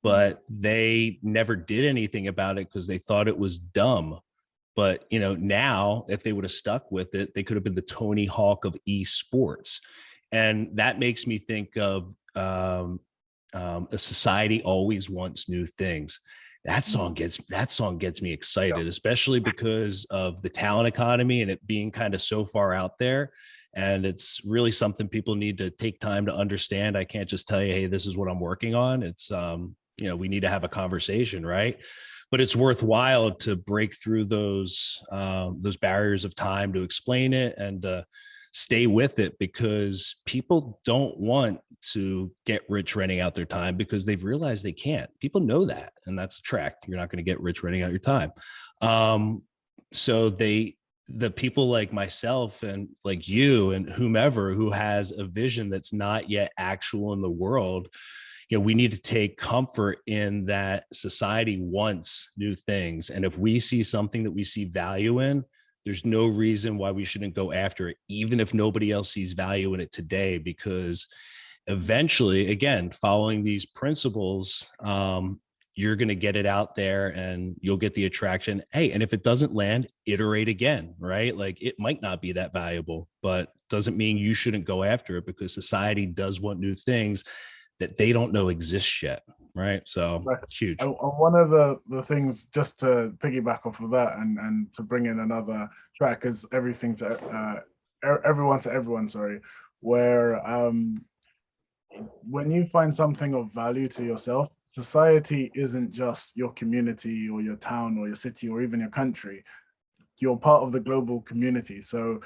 but they never did anything about it because they thought it was dumb. But, now if they would have stuck with it, they could have been the Tony Hawk of esports. And that makes me think of a society always wants new things. That song gets me excited, especially because of the talent economy and it being kind of so far out there. And it's really something people need to take time to understand. I can't just tell you, hey, this is what I'm working on. It's, we need to have a conversation, right? But it's worthwhile to break through those barriers of time to explain it and stay with it, because people don't want to get rich renting out their time because they've realized they can't. People know that, and that's a track. You're not going to get rich renting out your time. So the people like myself and like you and whomever who has a vision that's not yet actual in the world, we need to take comfort in that society wants new things. And if we see something that we see value in, there's no reason why we shouldn't go after it, even if nobody else sees value in it today, because eventually, again, following these principles, you're going to get it out there and you'll get the attraction. Hey, and if it doesn't land, iterate again, right? Like it might not be that valuable, but doesn't mean you shouldn't go after it, because society does want new things that they don't know exist yet, right? So it's huge. One of the things, just to piggyback off of that and to bring in another track, is everything to everyone to everyone, where when you find something of value to yourself, society isn't just your community or your town or your city or even your country. You're part of the global community. So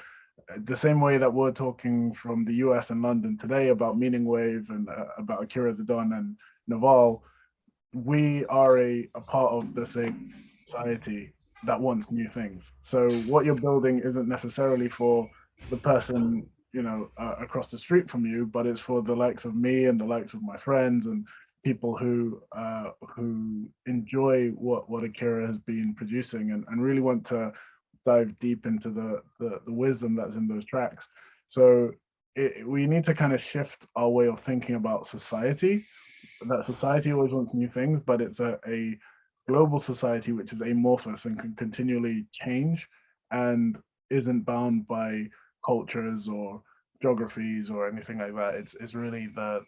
the same way that we're talking from the US and London today about Meaning Wave and about Akira the Don and Naval, we are a part of the same society that wants new things. So what you're building isn't necessarily for the person, across the street from you, but it's for the likes of me and the likes of my friends and people who enjoy what Akira has been producing and really want to dive deep into the wisdom that's in those tracks. So we need to kind of shift our way of thinking about society. That society always wants new things, but it's a global society which is amorphous and can continually change and isn't bound by cultures or geographies or anything like that. It's really the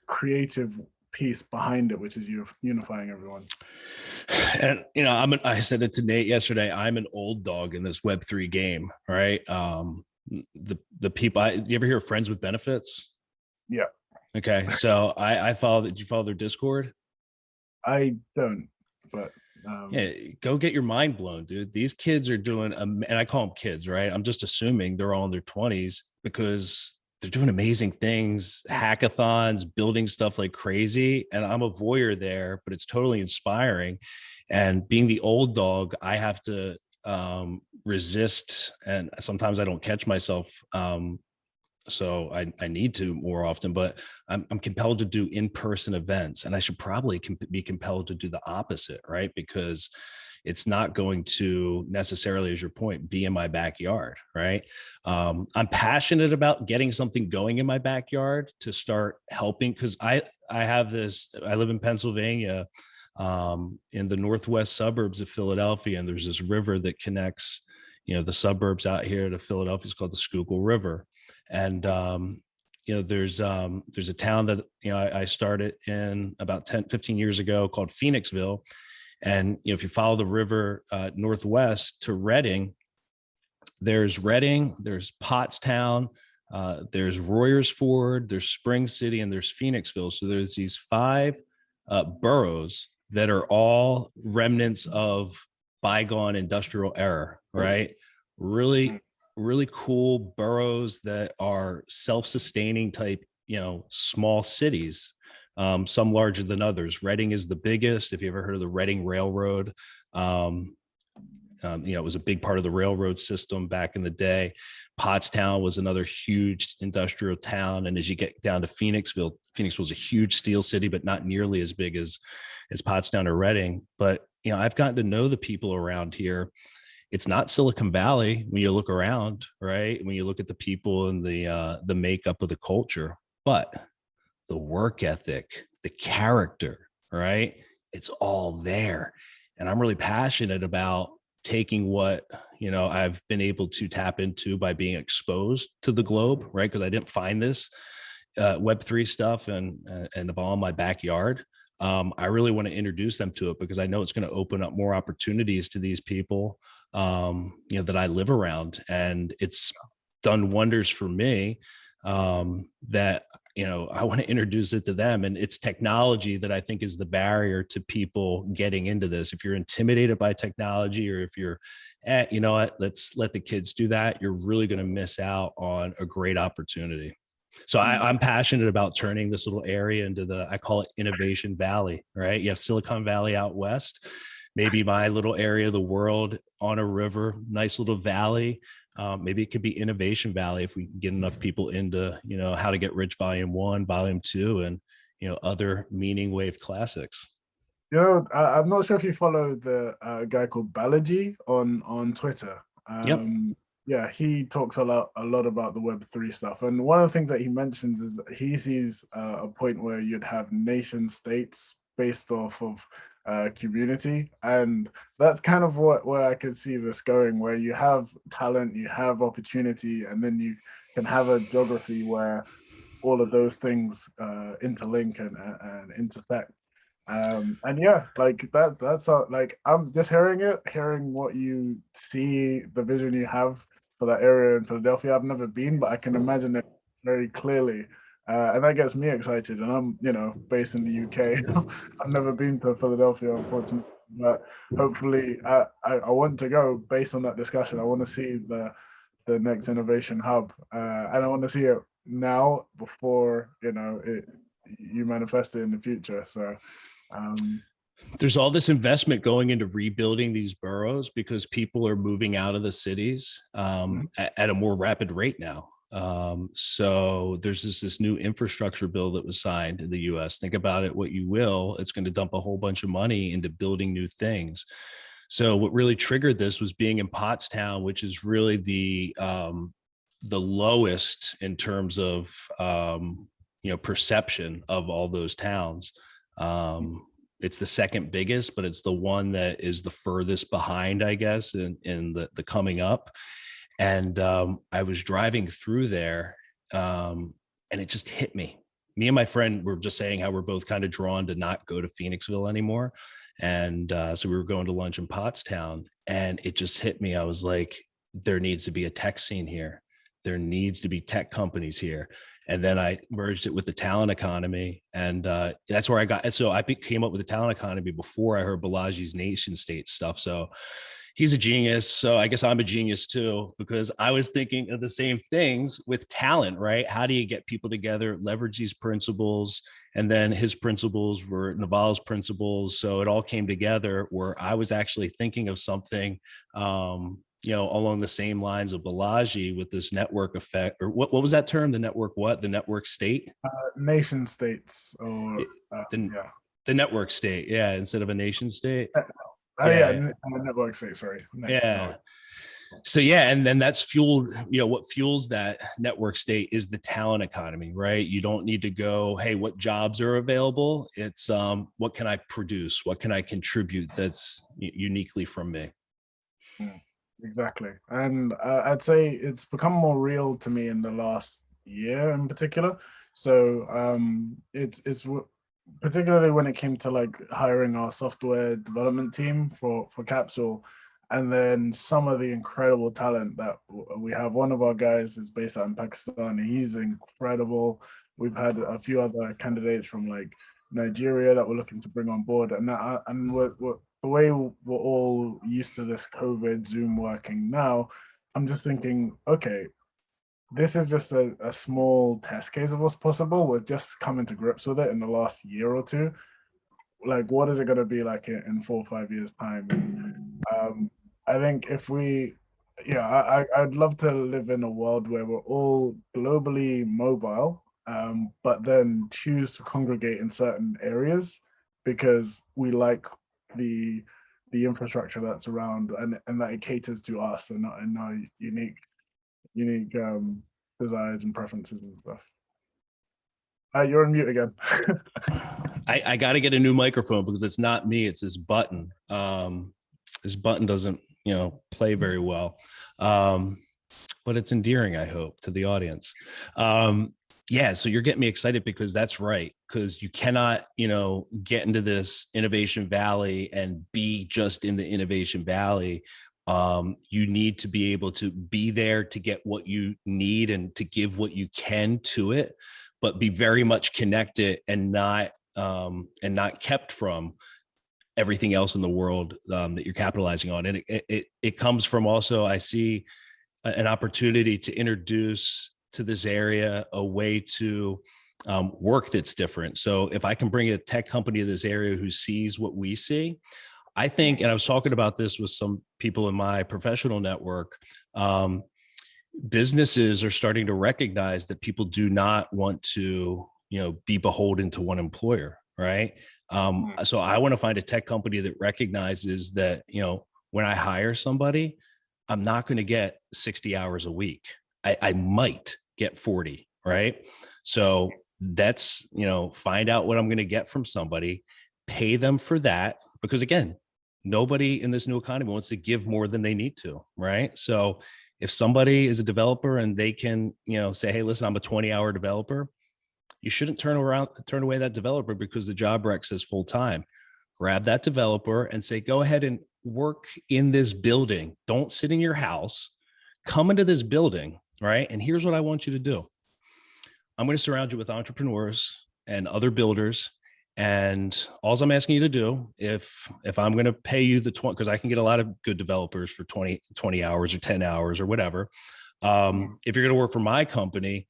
creative piece behind it, which is unifying everyone. And I said it to Nate yesterday. I'm an old dog in this Web3 game, right? The people. You ever hear of Friends with Benefits? Yeah. Okay, so I follow. Did you follow their Discord? I don't, but yeah, go get your mind blown, dude. These kids are doing, and I call them kids, right? I'm just assuming they're all in their 20s because they're doing amazing things, hackathons, building stuff like crazy. And I'm a voyeur there, but it's totally inspiring. And being the old dog, I have to resist, and sometimes I don't catch myself. So I need to more often, but I'm compelled to do in-person events, and I should probably be compelled to do the opposite, right? Because it's not going to necessarily, as your point, be in my backyard, right? I'm passionate about getting something going in my backyard to start helping, because I live in Pennsylvania, in the northwest suburbs of Philadelphia, and there's this river that connects, the suburbs out here to Philadelphia. It's called the Schuylkill River. And, there's a town that, I started in about 10-15 years ago called Phoenixville. And, if you follow the river northwest to Reading, there's Pottstown, there's Royersford, there's Spring City, and there's Phoenixville. So there's these 5 boroughs that are all remnants of bygone industrial era, right? Really cool boroughs that are self-sustaining type, small cities, some larger than others. Reading is the biggest. If you ever heard of the Reading Railroad, it was a big part of the railroad system back in the day. Pottstown was another huge industrial town. And as you get down to Phoenixville was a huge steel city, but not nearly as big as Pottstown or Reading. But, I've gotten to know the people around here. It's not Silicon Valley when you look around, right? When you look at the people and the makeup of the culture, but the work ethic, the character, right? It's all there. And I'm really passionate about taking what, I've been able to tap into by being exposed to the globe, right? Because I didn't find this Web3 stuff and all in my backyard. I really want to introduce them to it because I know it's going to open up more opportunities to these people, that I live around. And it's done wonders for me, that, I want to introduce it to them. And it's technology that I think is the barrier to people getting into this. If you're intimidated by technology, or if you're let's let the kids do that, you're really going to miss out on a great opportunity. So I'm passionate about turning this little area into I call it Innovation Valley, right? You have Silicon Valley out west, maybe my little area of the world on a river, nice little valley. Maybe it could be Innovation Valley if we can get enough people into, How to Get Rich Volume 1, Volume 2, and, other Meaning Wave classics. I'm not sure if you follow the guy called Balaji on Twitter. Yep. Yeah, he talks a lot about the Web3 stuff. And one of the things that he mentions is that he sees a point where you'd have nation states based off of community. And that's kind of where I could see this going, where you have talent, you have opportunity, and then you can have a geography where all of those things interlink and intersect. And yeah, like that's like, I'm just hearing what you see, the vision you have for that area in Philadelphia. I've never been, but I can imagine it very clearly. And that gets me excited. And I'm, based in the UK. I've never been to Philadelphia, unfortunately. but hopefully, I want to go based on that discussion. I want to see the next innovation hub, and I want to see it now before you manifest it in the future. So. There's all this investment going into rebuilding these boroughs because people are moving out of the cities at a more rapid rate now. So there's this new infrastructure bill that was signed in the US. Think about it what you will. It's going to dump a whole bunch of money into building new things. So what really triggered this was being in Pottstown, which is really the lowest in terms of perception of all those towns. It's the second biggest, but it's the one that is the furthest behind, I guess, in the coming up. And I was driving through there, and it just hit me. Me and my friend were just saying how we're both kind of drawn to not go to Phoenixville anymore. And so we were going to lunch in Pottstown, and it just hit me. I was like, there needs to be a tech scene here. There needs to be tech companies here. And then I merged it with the talent economy. And that's where I got. So I came up with the talent economy before I heard Balaji's nation state stuff. So he's a genius. So I guess I'm a genius too, because I was thinking of the same things with talent, right? How do you get people together, leverage these principles? And then his principles were Naval's principles. So it all came together where I was actually thinking of something, along the same lines of Balaji with this network effect, or what was that term? The network, what? The network state? Nation states, or the network state. Yeah. Instead of a nation state. Network state. Sorry. Yeah. So and then that's fueled, what fuels that network state is the talent economy, right? You don't need to go, hey, what jobs are available? It's what can I produce? What can I contribute that's uniquely from me? Exactly. And I'd say it's become more real to me in the last year in particular. So it's particularly when it came to like hiring our software development team for Capsule, and then some of the incredible talent that we have. One of our guys is based out in Pakistan. He's incredible. We've had a few other candidates from like Nigeria that we're looking to bring on board, and the way we're all used to this COVID Zoom working now, I'm just thinking, okay, this is just a small test case of what's possible. We're just coming to grips with it in the last year or two. Like, what is it going to be like in 4 or 5 years' time? I think if I'd love to live in a world where we're all globally mobile, but then choose to congregate in certain areas because we like the infrastructure that's around, and that it caters to us and our unique desires and preferences and stuff. You're on mute again. I got to get a new microphone because it's not me, it's this button. This button doesn't play very well, but it's endearing, I hope, to the audience. So you're getting me excited because that's right. Because you cannot, get into this innovation valley and be just in the innovation valley. You need to be able to be there to get what you need and to give what you can to it, but be very much connected and not kept from everything else in the world that you're capitalizing on. And it comes from also, I see an opportunity to introduce to this area a way to work that's different. So if I can bring a tech company to this area who sees what we see, I think, and I was talking about this with some people in my professional network, businesses are starting to recognize that people do not want to, be beholden to one employer, right? So I want to find a tech company that recognizes that, when I hire somebody, I'm not going to get 60 hours a week. I might get 40, right? So that's, find out what I'm going to get from somebody, pay them for that, because again, nobody in this new economy wants to give more than they need to, right? So if somebody is a developer and they can, say, hey, listen, I'm a 20-hour developer, you shouldn't turn away that developer because the job rec says full time. Grab that developer and say, go ahead and work in this building. Don't sit in your house. Come into this building, right? And here's what I want you to do. I'm going to surround you with entrepreneurs and other builders, And all I'm asking you to do, if I'm going to pay you the 20, because I can get a lot of good developers for 20 hours or 10 hours or whatever. If you're going to work for my company,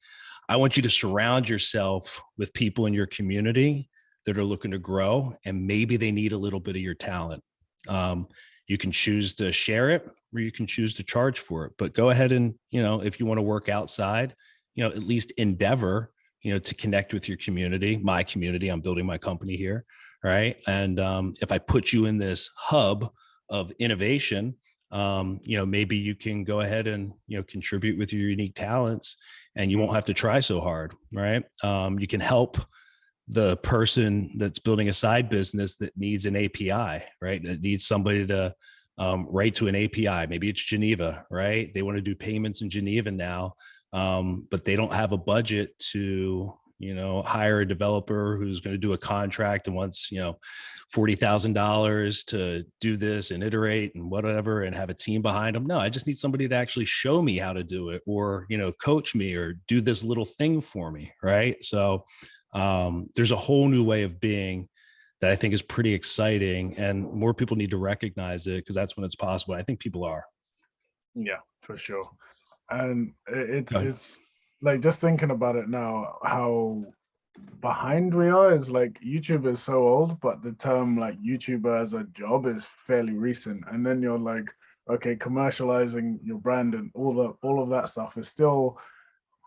I want you to surround yourself with people in your community that are looking to grow, and maybe they need a little bit of your talent. You can choose to share it, or you can choose to charge for it. But go ahead and, if you want to work outside, at least endeavor, to connect with your community, my community. I'm building my company here, right? And if I put you in this hub of innovation, maybe you can go ahead and, contribute with your unique talents, and you won't have to try so hard, right? You can help the person that's building a side business that needs an API, right? That needs somebody to write to an API. Maybe it's Geneva, right? They want to do payments in Geneva now, but they don't have a budget to, hire a developer who's going to do a contract and wants, $40,000 to do this and iterate and whatever and have a team behind them. No, I just need somebody to actually show me how to do it, or, coach me or do this little thing for me, right? So there's a whole new way of being that I think is pretty exciting, and more people need to recognize it, because that's when it's possible. I think people are. Yeah, for sure. And it's like, just thinking about it now, how behind we are is like, YouTube is so old, but the term like YouTuber as a job is fairly recent. And then you're like, okay, commercializing your brand and all of that stuff is still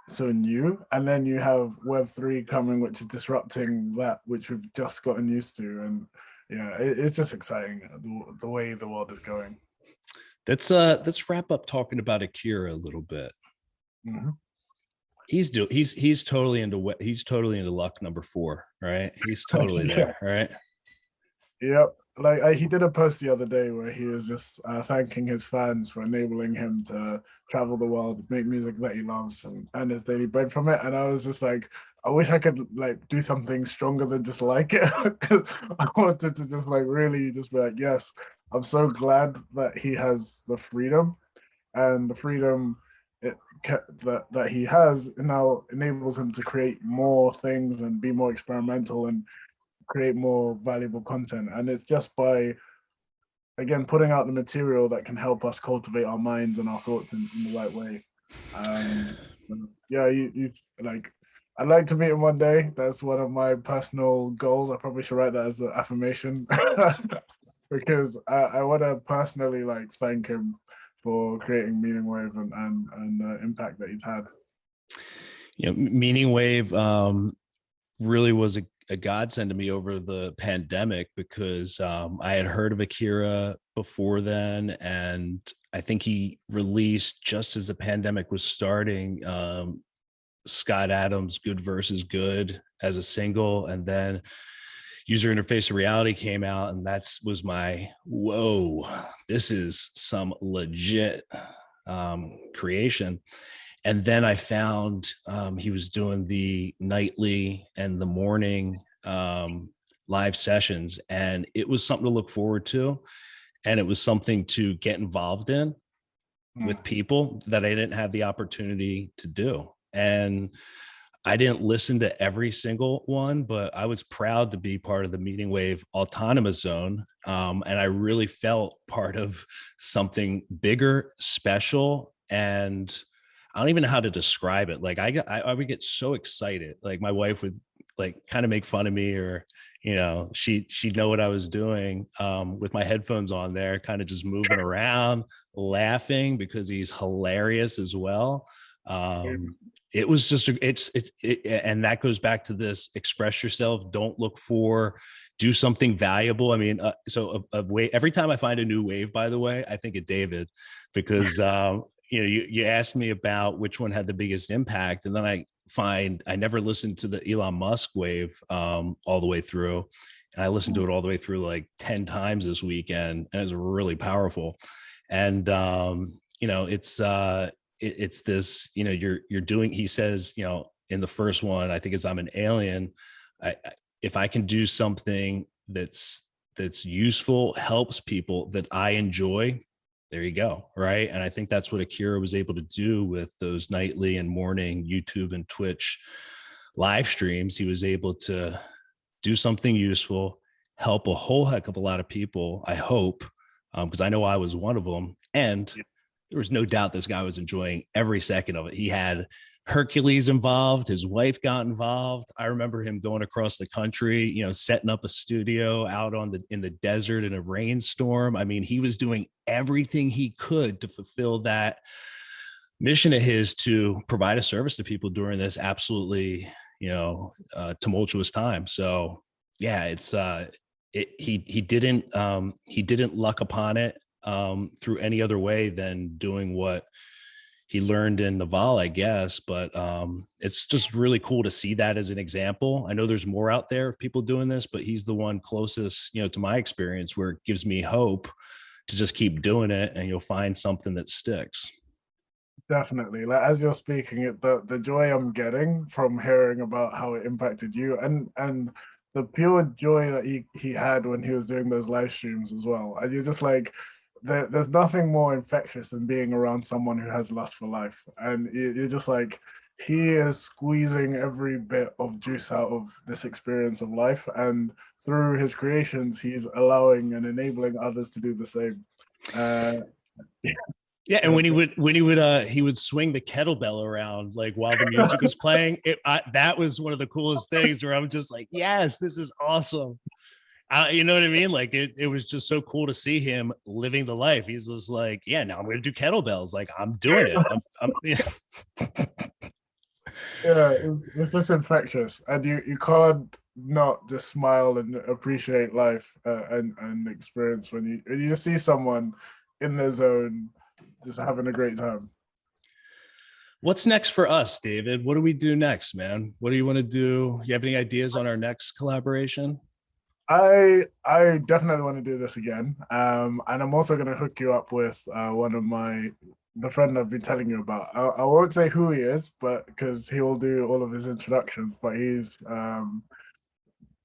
so new. And then you have Web3 coming, which is disrupting that, which we've just gotten used to. And yeah, it's just exciting the way the world is going. Let's wrap up talking about Akira a little bit. Mm-hmm. He's totally into luck number 4, right? He's totally there, right? Yep. Like he did a post the other day where he was just thanking his fans for enabling him to travel the world, make music that he loves, and earn his daily bread from it. And I was just like, I wish I could like do something stronger than just like it, because I wanted to just like really just be like, yes, I'm so glad that he has the freedom, and the freedom that he has now enables him to create more things and be more experimental and create more valuable content. And it's just by, again, putting out the material that can help us cultivate our minds and our thoughts in the right way. Yeah, you like, I'd like to meet him one day. That's one of my personal goals. I probably should write that as an affirmation because I want to personally like thank him for creating Meaning Wave and the impact that he's had. Meaning Wave really was a godsend to me over the pandemic, because I had heard of Akira before then, and I think he released just as the pandemic was starting, Scott Adams' Good versus Good as a single, and then User Interface of Reality came out, and that was my, whoa, this is some legit creation. And then I found he was doing the nightly and the morning live sessions, and it was something to look forward to, and it was something to get involved in with people that I didn't have the opportunity to do. And I didn't listen to every single one, but I was proud to be part of the Meaning Wave autonomous zone. And I really felt part of something bigger, special, and I don't even know how to describe it. Like I would get so excited. Like my wife would like kind of make fun of me, or, she'd know what I was doing with my headphones on there, kind of just moving around, laughing, because he's hilarious as well. It was just, and that goes back to this: express yourself, don't look for, do something valuable. I mean, so every time I find a new wave, by the way, I think of David, because, you asked me about which one had the biggest impact. And then I never listened to the Elon Musk wave all the way through. And I listened to it all the way through like 10 times this weekend, and it was really powerful. And, it's this, you're doing, he says, in the first one, I think it's, I'm an alien. If I can do something that's useful, helps people, that I enjoy, there you go. Right. And I think that's what Akira was able to do with those nightly and morning YouTube and Twitch live streams. He was able to do something useful, help a whole heck of a lot of people, I hope, because I know I was one of them. And there was no doubt this guy was enjoying every second of it. He had Hercules involved. His wife got involved. I remember him going across the country, you know, setting up a studio out in the desert in a rainstorm. I mean, he was doing everything he could to fulfill that mission of his to provide a service to people during this absolutely, you know, tumultuous time. So yeah, he didn't luck upon it through any other way than doing what he learned in Naval, I guess. But it's just really cool to see that as an example. I know there's more out there of people doing this, but he's the one closest, you know, to my experience, where it gives me hope to just keep doing it, and you'll find something that sticks. Definitely. Like, as you're speaking, the joy I'm getting from hearing about how it impacted you, and the pure joy that he had when he was doing those live streams as well. And you're just like, there's nothing more infectious than being around someone who has lust for life. And you're just like, he is squeezing every bit of juice out of this experience of life. And through his creations, he's allowing and enabling others to do the same. Yeah, and when he would swing the kettlebell around like while the music was playing, that was one of the coolest things, where I'm just like, yes, this is awesome. You know what I mean? Like it was just so cool to see him living the life. He's just like, yeah, now I'm going to do kettlebells. Like, I'm doing it. Yeah, it's just infectious, and you can't not just smile and appreciate life and experience when you just see someone in their zone, just having a great time. What's next for us, David? What do we do next, man? What do you want to do? You have any ideas on our next collaboration? I definitely want to do this again. And I'm also going to hook you up with one of the friend I've been telling you about. I won't say who he is, but because he will do all of his introductions, but he's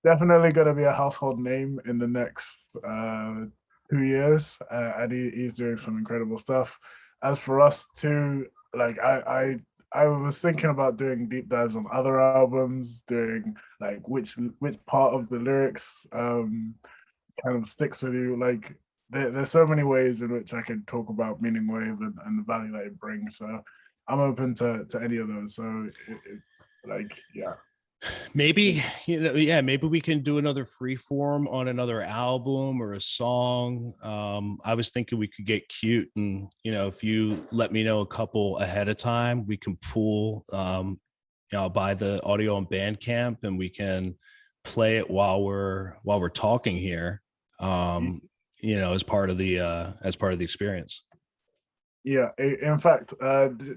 definitely going to be a household name in the next 2 years, and he's doing some incredible stuff. As for us too, like I was thinking about doing deep dives on other albums, doing like which part of the lyrics kind of sticks with you. Like there's so many ways in which I can talk about Meaning Wave and the value that it brings. So I'm open to any of those. So yeah. Maybe, you know, yeah, maybe we can do another free form on another album or a song. I was thinking we could get cute, and, you know, if you let me know a couple ahead of time, we can pull, you know, buy the audio on Bandcamp, and we can play it while we're talking here, you know, as part of the experience. Yeah, in fact,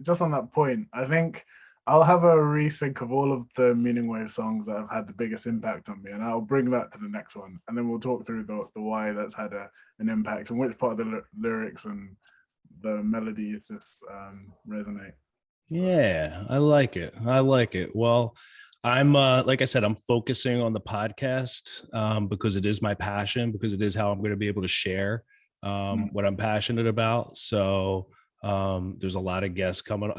just on that point, I think I'll have a rethink of all of the Meaning Wave songs that have had the biggest impact on me, and I'll bring that to the next one, and then we'll talk through the why that's had an impact, and which part of the lyrics and the melodies just resonate. Yeah, I like it. Well, I'm like I said, I'm focusing on the podcast because it is my passion, because it is how I'm going to be able to share what I'm passionate about. So there's a lot of guests coming.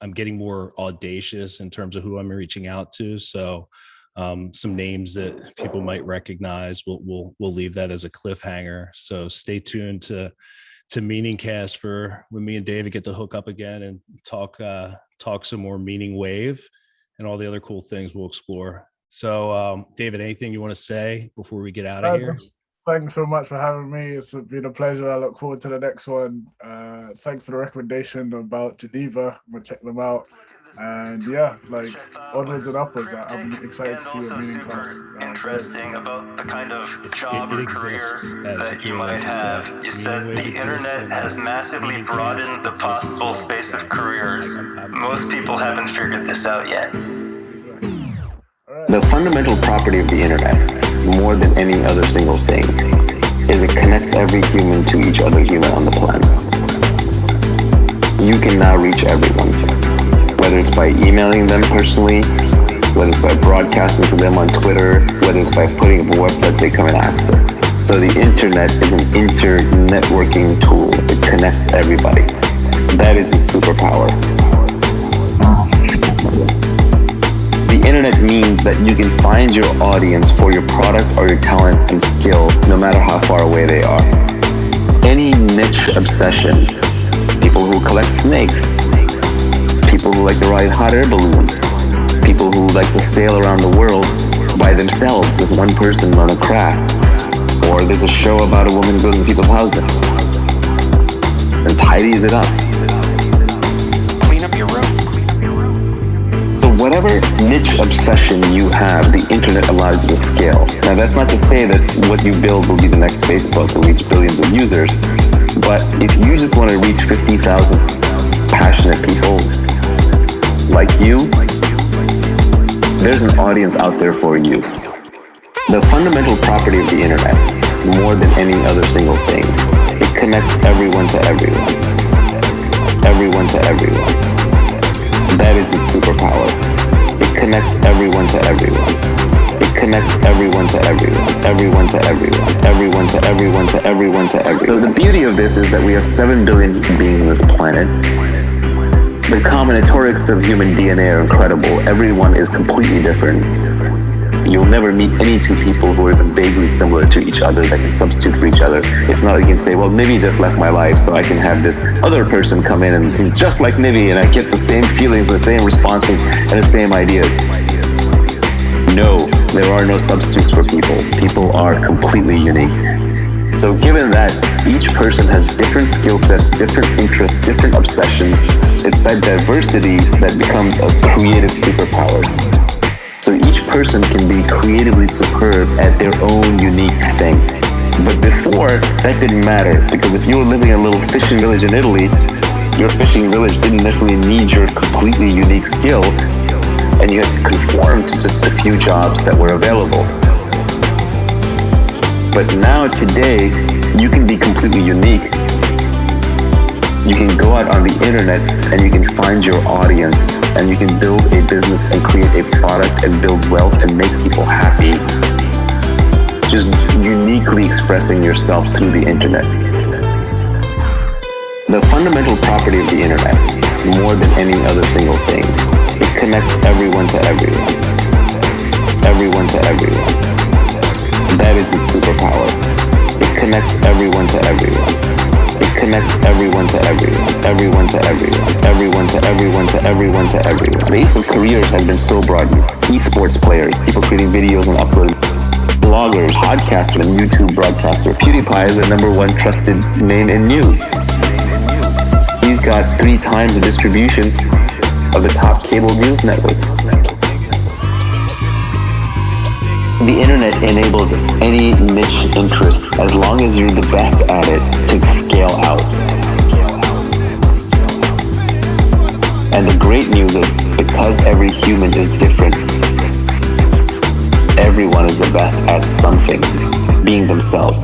I'm getting more audacious in terms of who I'm reaching out to. So some names that people might recognize, we'll leave that as a cliffhanger. So stay tuned to Meaningcast for when me and David get to hook up again and talk some more Meaning Wave and all the other cool things we'll explore. So David, anything you want to say before we get out of here? Thanks so much for having me. It's been a pleasure. I look forward to the next one. Thanks for the recommendation about Geneva. I'm gonna check them out. And yeah, like onwards and upwards. I'm excited to see what Meaningcast. Interesting about the kind of job or career that you might have. You said the internet has massively broadened the possible space of careers. Most people haven't figured this out yet. The fundamental property of the internet, more than any other single thing, is it connects every human to each other human on the planet. You can now reach everyone, whether it's by emailing them personally, whether it's by broadcasting to them on Twitter, whether it's by putting up a website they come and access. So the internet is an inter-networking tool. It connects everybody. That is its superpower. The internet internet means that you can find your audience for your product or your talent and skill, no matter how far away they are. Any niche obsession, people who collect snakes, people who like to ride hot air balloons, people who like to sail around the world by themselves as one person on a craft, or there's a show about a woman who goes to people's houses and tidies it up. Clean up your room. So whatever niche obsession you have, the internet allows you to scale. Now that's not to say that what you build will be the next Facebook to reach billions of users, but if you just want to reach 50,000 passionate people like you, there's an audience out there for you. The fundamental property of the internet, more than any other single thing, it connects everyone to everyone. Everyone to everyone. That is its superpower. It connects everyone to everyone. It connects everyone to everyone. Everyone to everyone. Everyone to everyone to everyone to everyone. So the beauty of this is that we have 7 billion beings on this planet. The combinatorics of human DNA are incredible. Everyone is completely different. You'll never meet any two people who are even vaguely similar to each other that can substitute for each other. It's not like you can say, well, Nivi just left my life, so I can have this other person come in and he's just like Nivi, and I get the same feelings, the same responses, and the same ideas. No, there are no substitutes for people. People are completely unique. So given that each person has different skill sets, different interests, different obsessions, it's that diversity that becomes a creative superpower. So each person can be creatively superb at their own unique thing. But before, that didn't matter, because if you were living in a little fishing village in Italy, your fishing village didn't necessarily need your completely unique skill, and you had to conform to just a few jobs that were available. But now, today, you can be completely unique. You can go out on the internet and you can find your audience, and you can build a business and create a product and build wealth and make people happy, just uniquely expressing yourself through the internet. The fundamental property of the internet, more than any other single thing, it connects everyone to everyone. Everyone to everyone. That is its superpower. It connects everyone to everyone. It connects everyone to everyone. Everyone to everyone. Everyone to everyone to everyone to everyone. The space of careers has been so broad. Esports players, people creating videos and uploading, bloggers, podcasters, and YouTube broadcaster. PewDiePie is the #1 trusted name in news. He's got 3 times the distribution of the top cable news networks. The internet enables any niche interest, as long as you're the best at it, to scale out. And the great news is, because every human is different, everyone is the best at something, being themselves.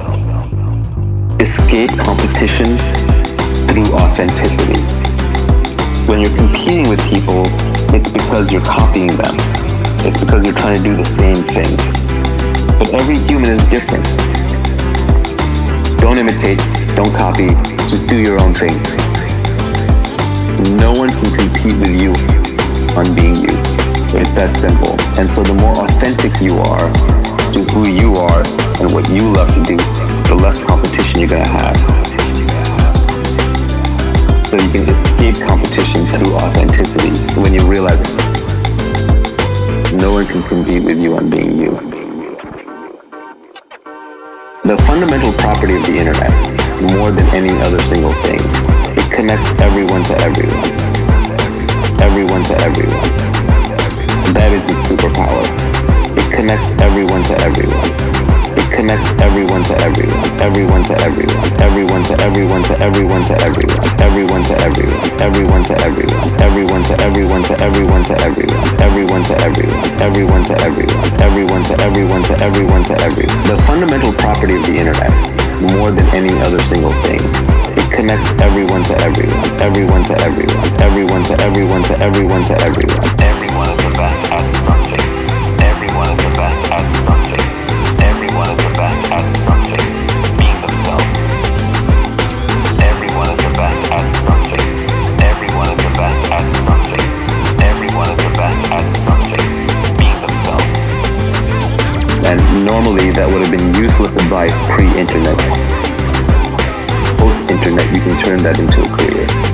Escape competition through authenticity. When you're competing with people, it's because you're copying them. It's because you're trying to do the same thing. But every human is different. Don't imitate, don't copy, just do your own thing. No one can compete with you on being you. It's that simple. And so the more authentic you are to who you are and what you love to do, the less competition you're gonna have. So you can escape competition through authenticity when you realize no one can compete with you on being you. The fundamental property of the internet, more than any other single thing, it connects everyone to everyone. Everyone to everyone. That is its superpower. It connects everyone to everyone. It connects everyone to everyone. Everyone to everyone. Everyone to everyone to everyone to everyone. Everyone to everyone. Everyone to everyone. Everyone to everyone to everyone to everyone. Everyone to everyone. Everyone to everyone. Everyone to everyone to everyone to everyone. The fundamental property of the internet, more than any other single thing, it connects everyone to everyone. Everyone to everyone. Everyone to everyone to everyone to everyone. Everyone is the best at something. Everyone is the best at something. Everyone is the best at something. Being themselves. Everyone is the best at something. Everyone is the best at something. Everyone is the best at something. Being normally that would have been useless advice pre-internet. Post-internet, you can turn that into a career.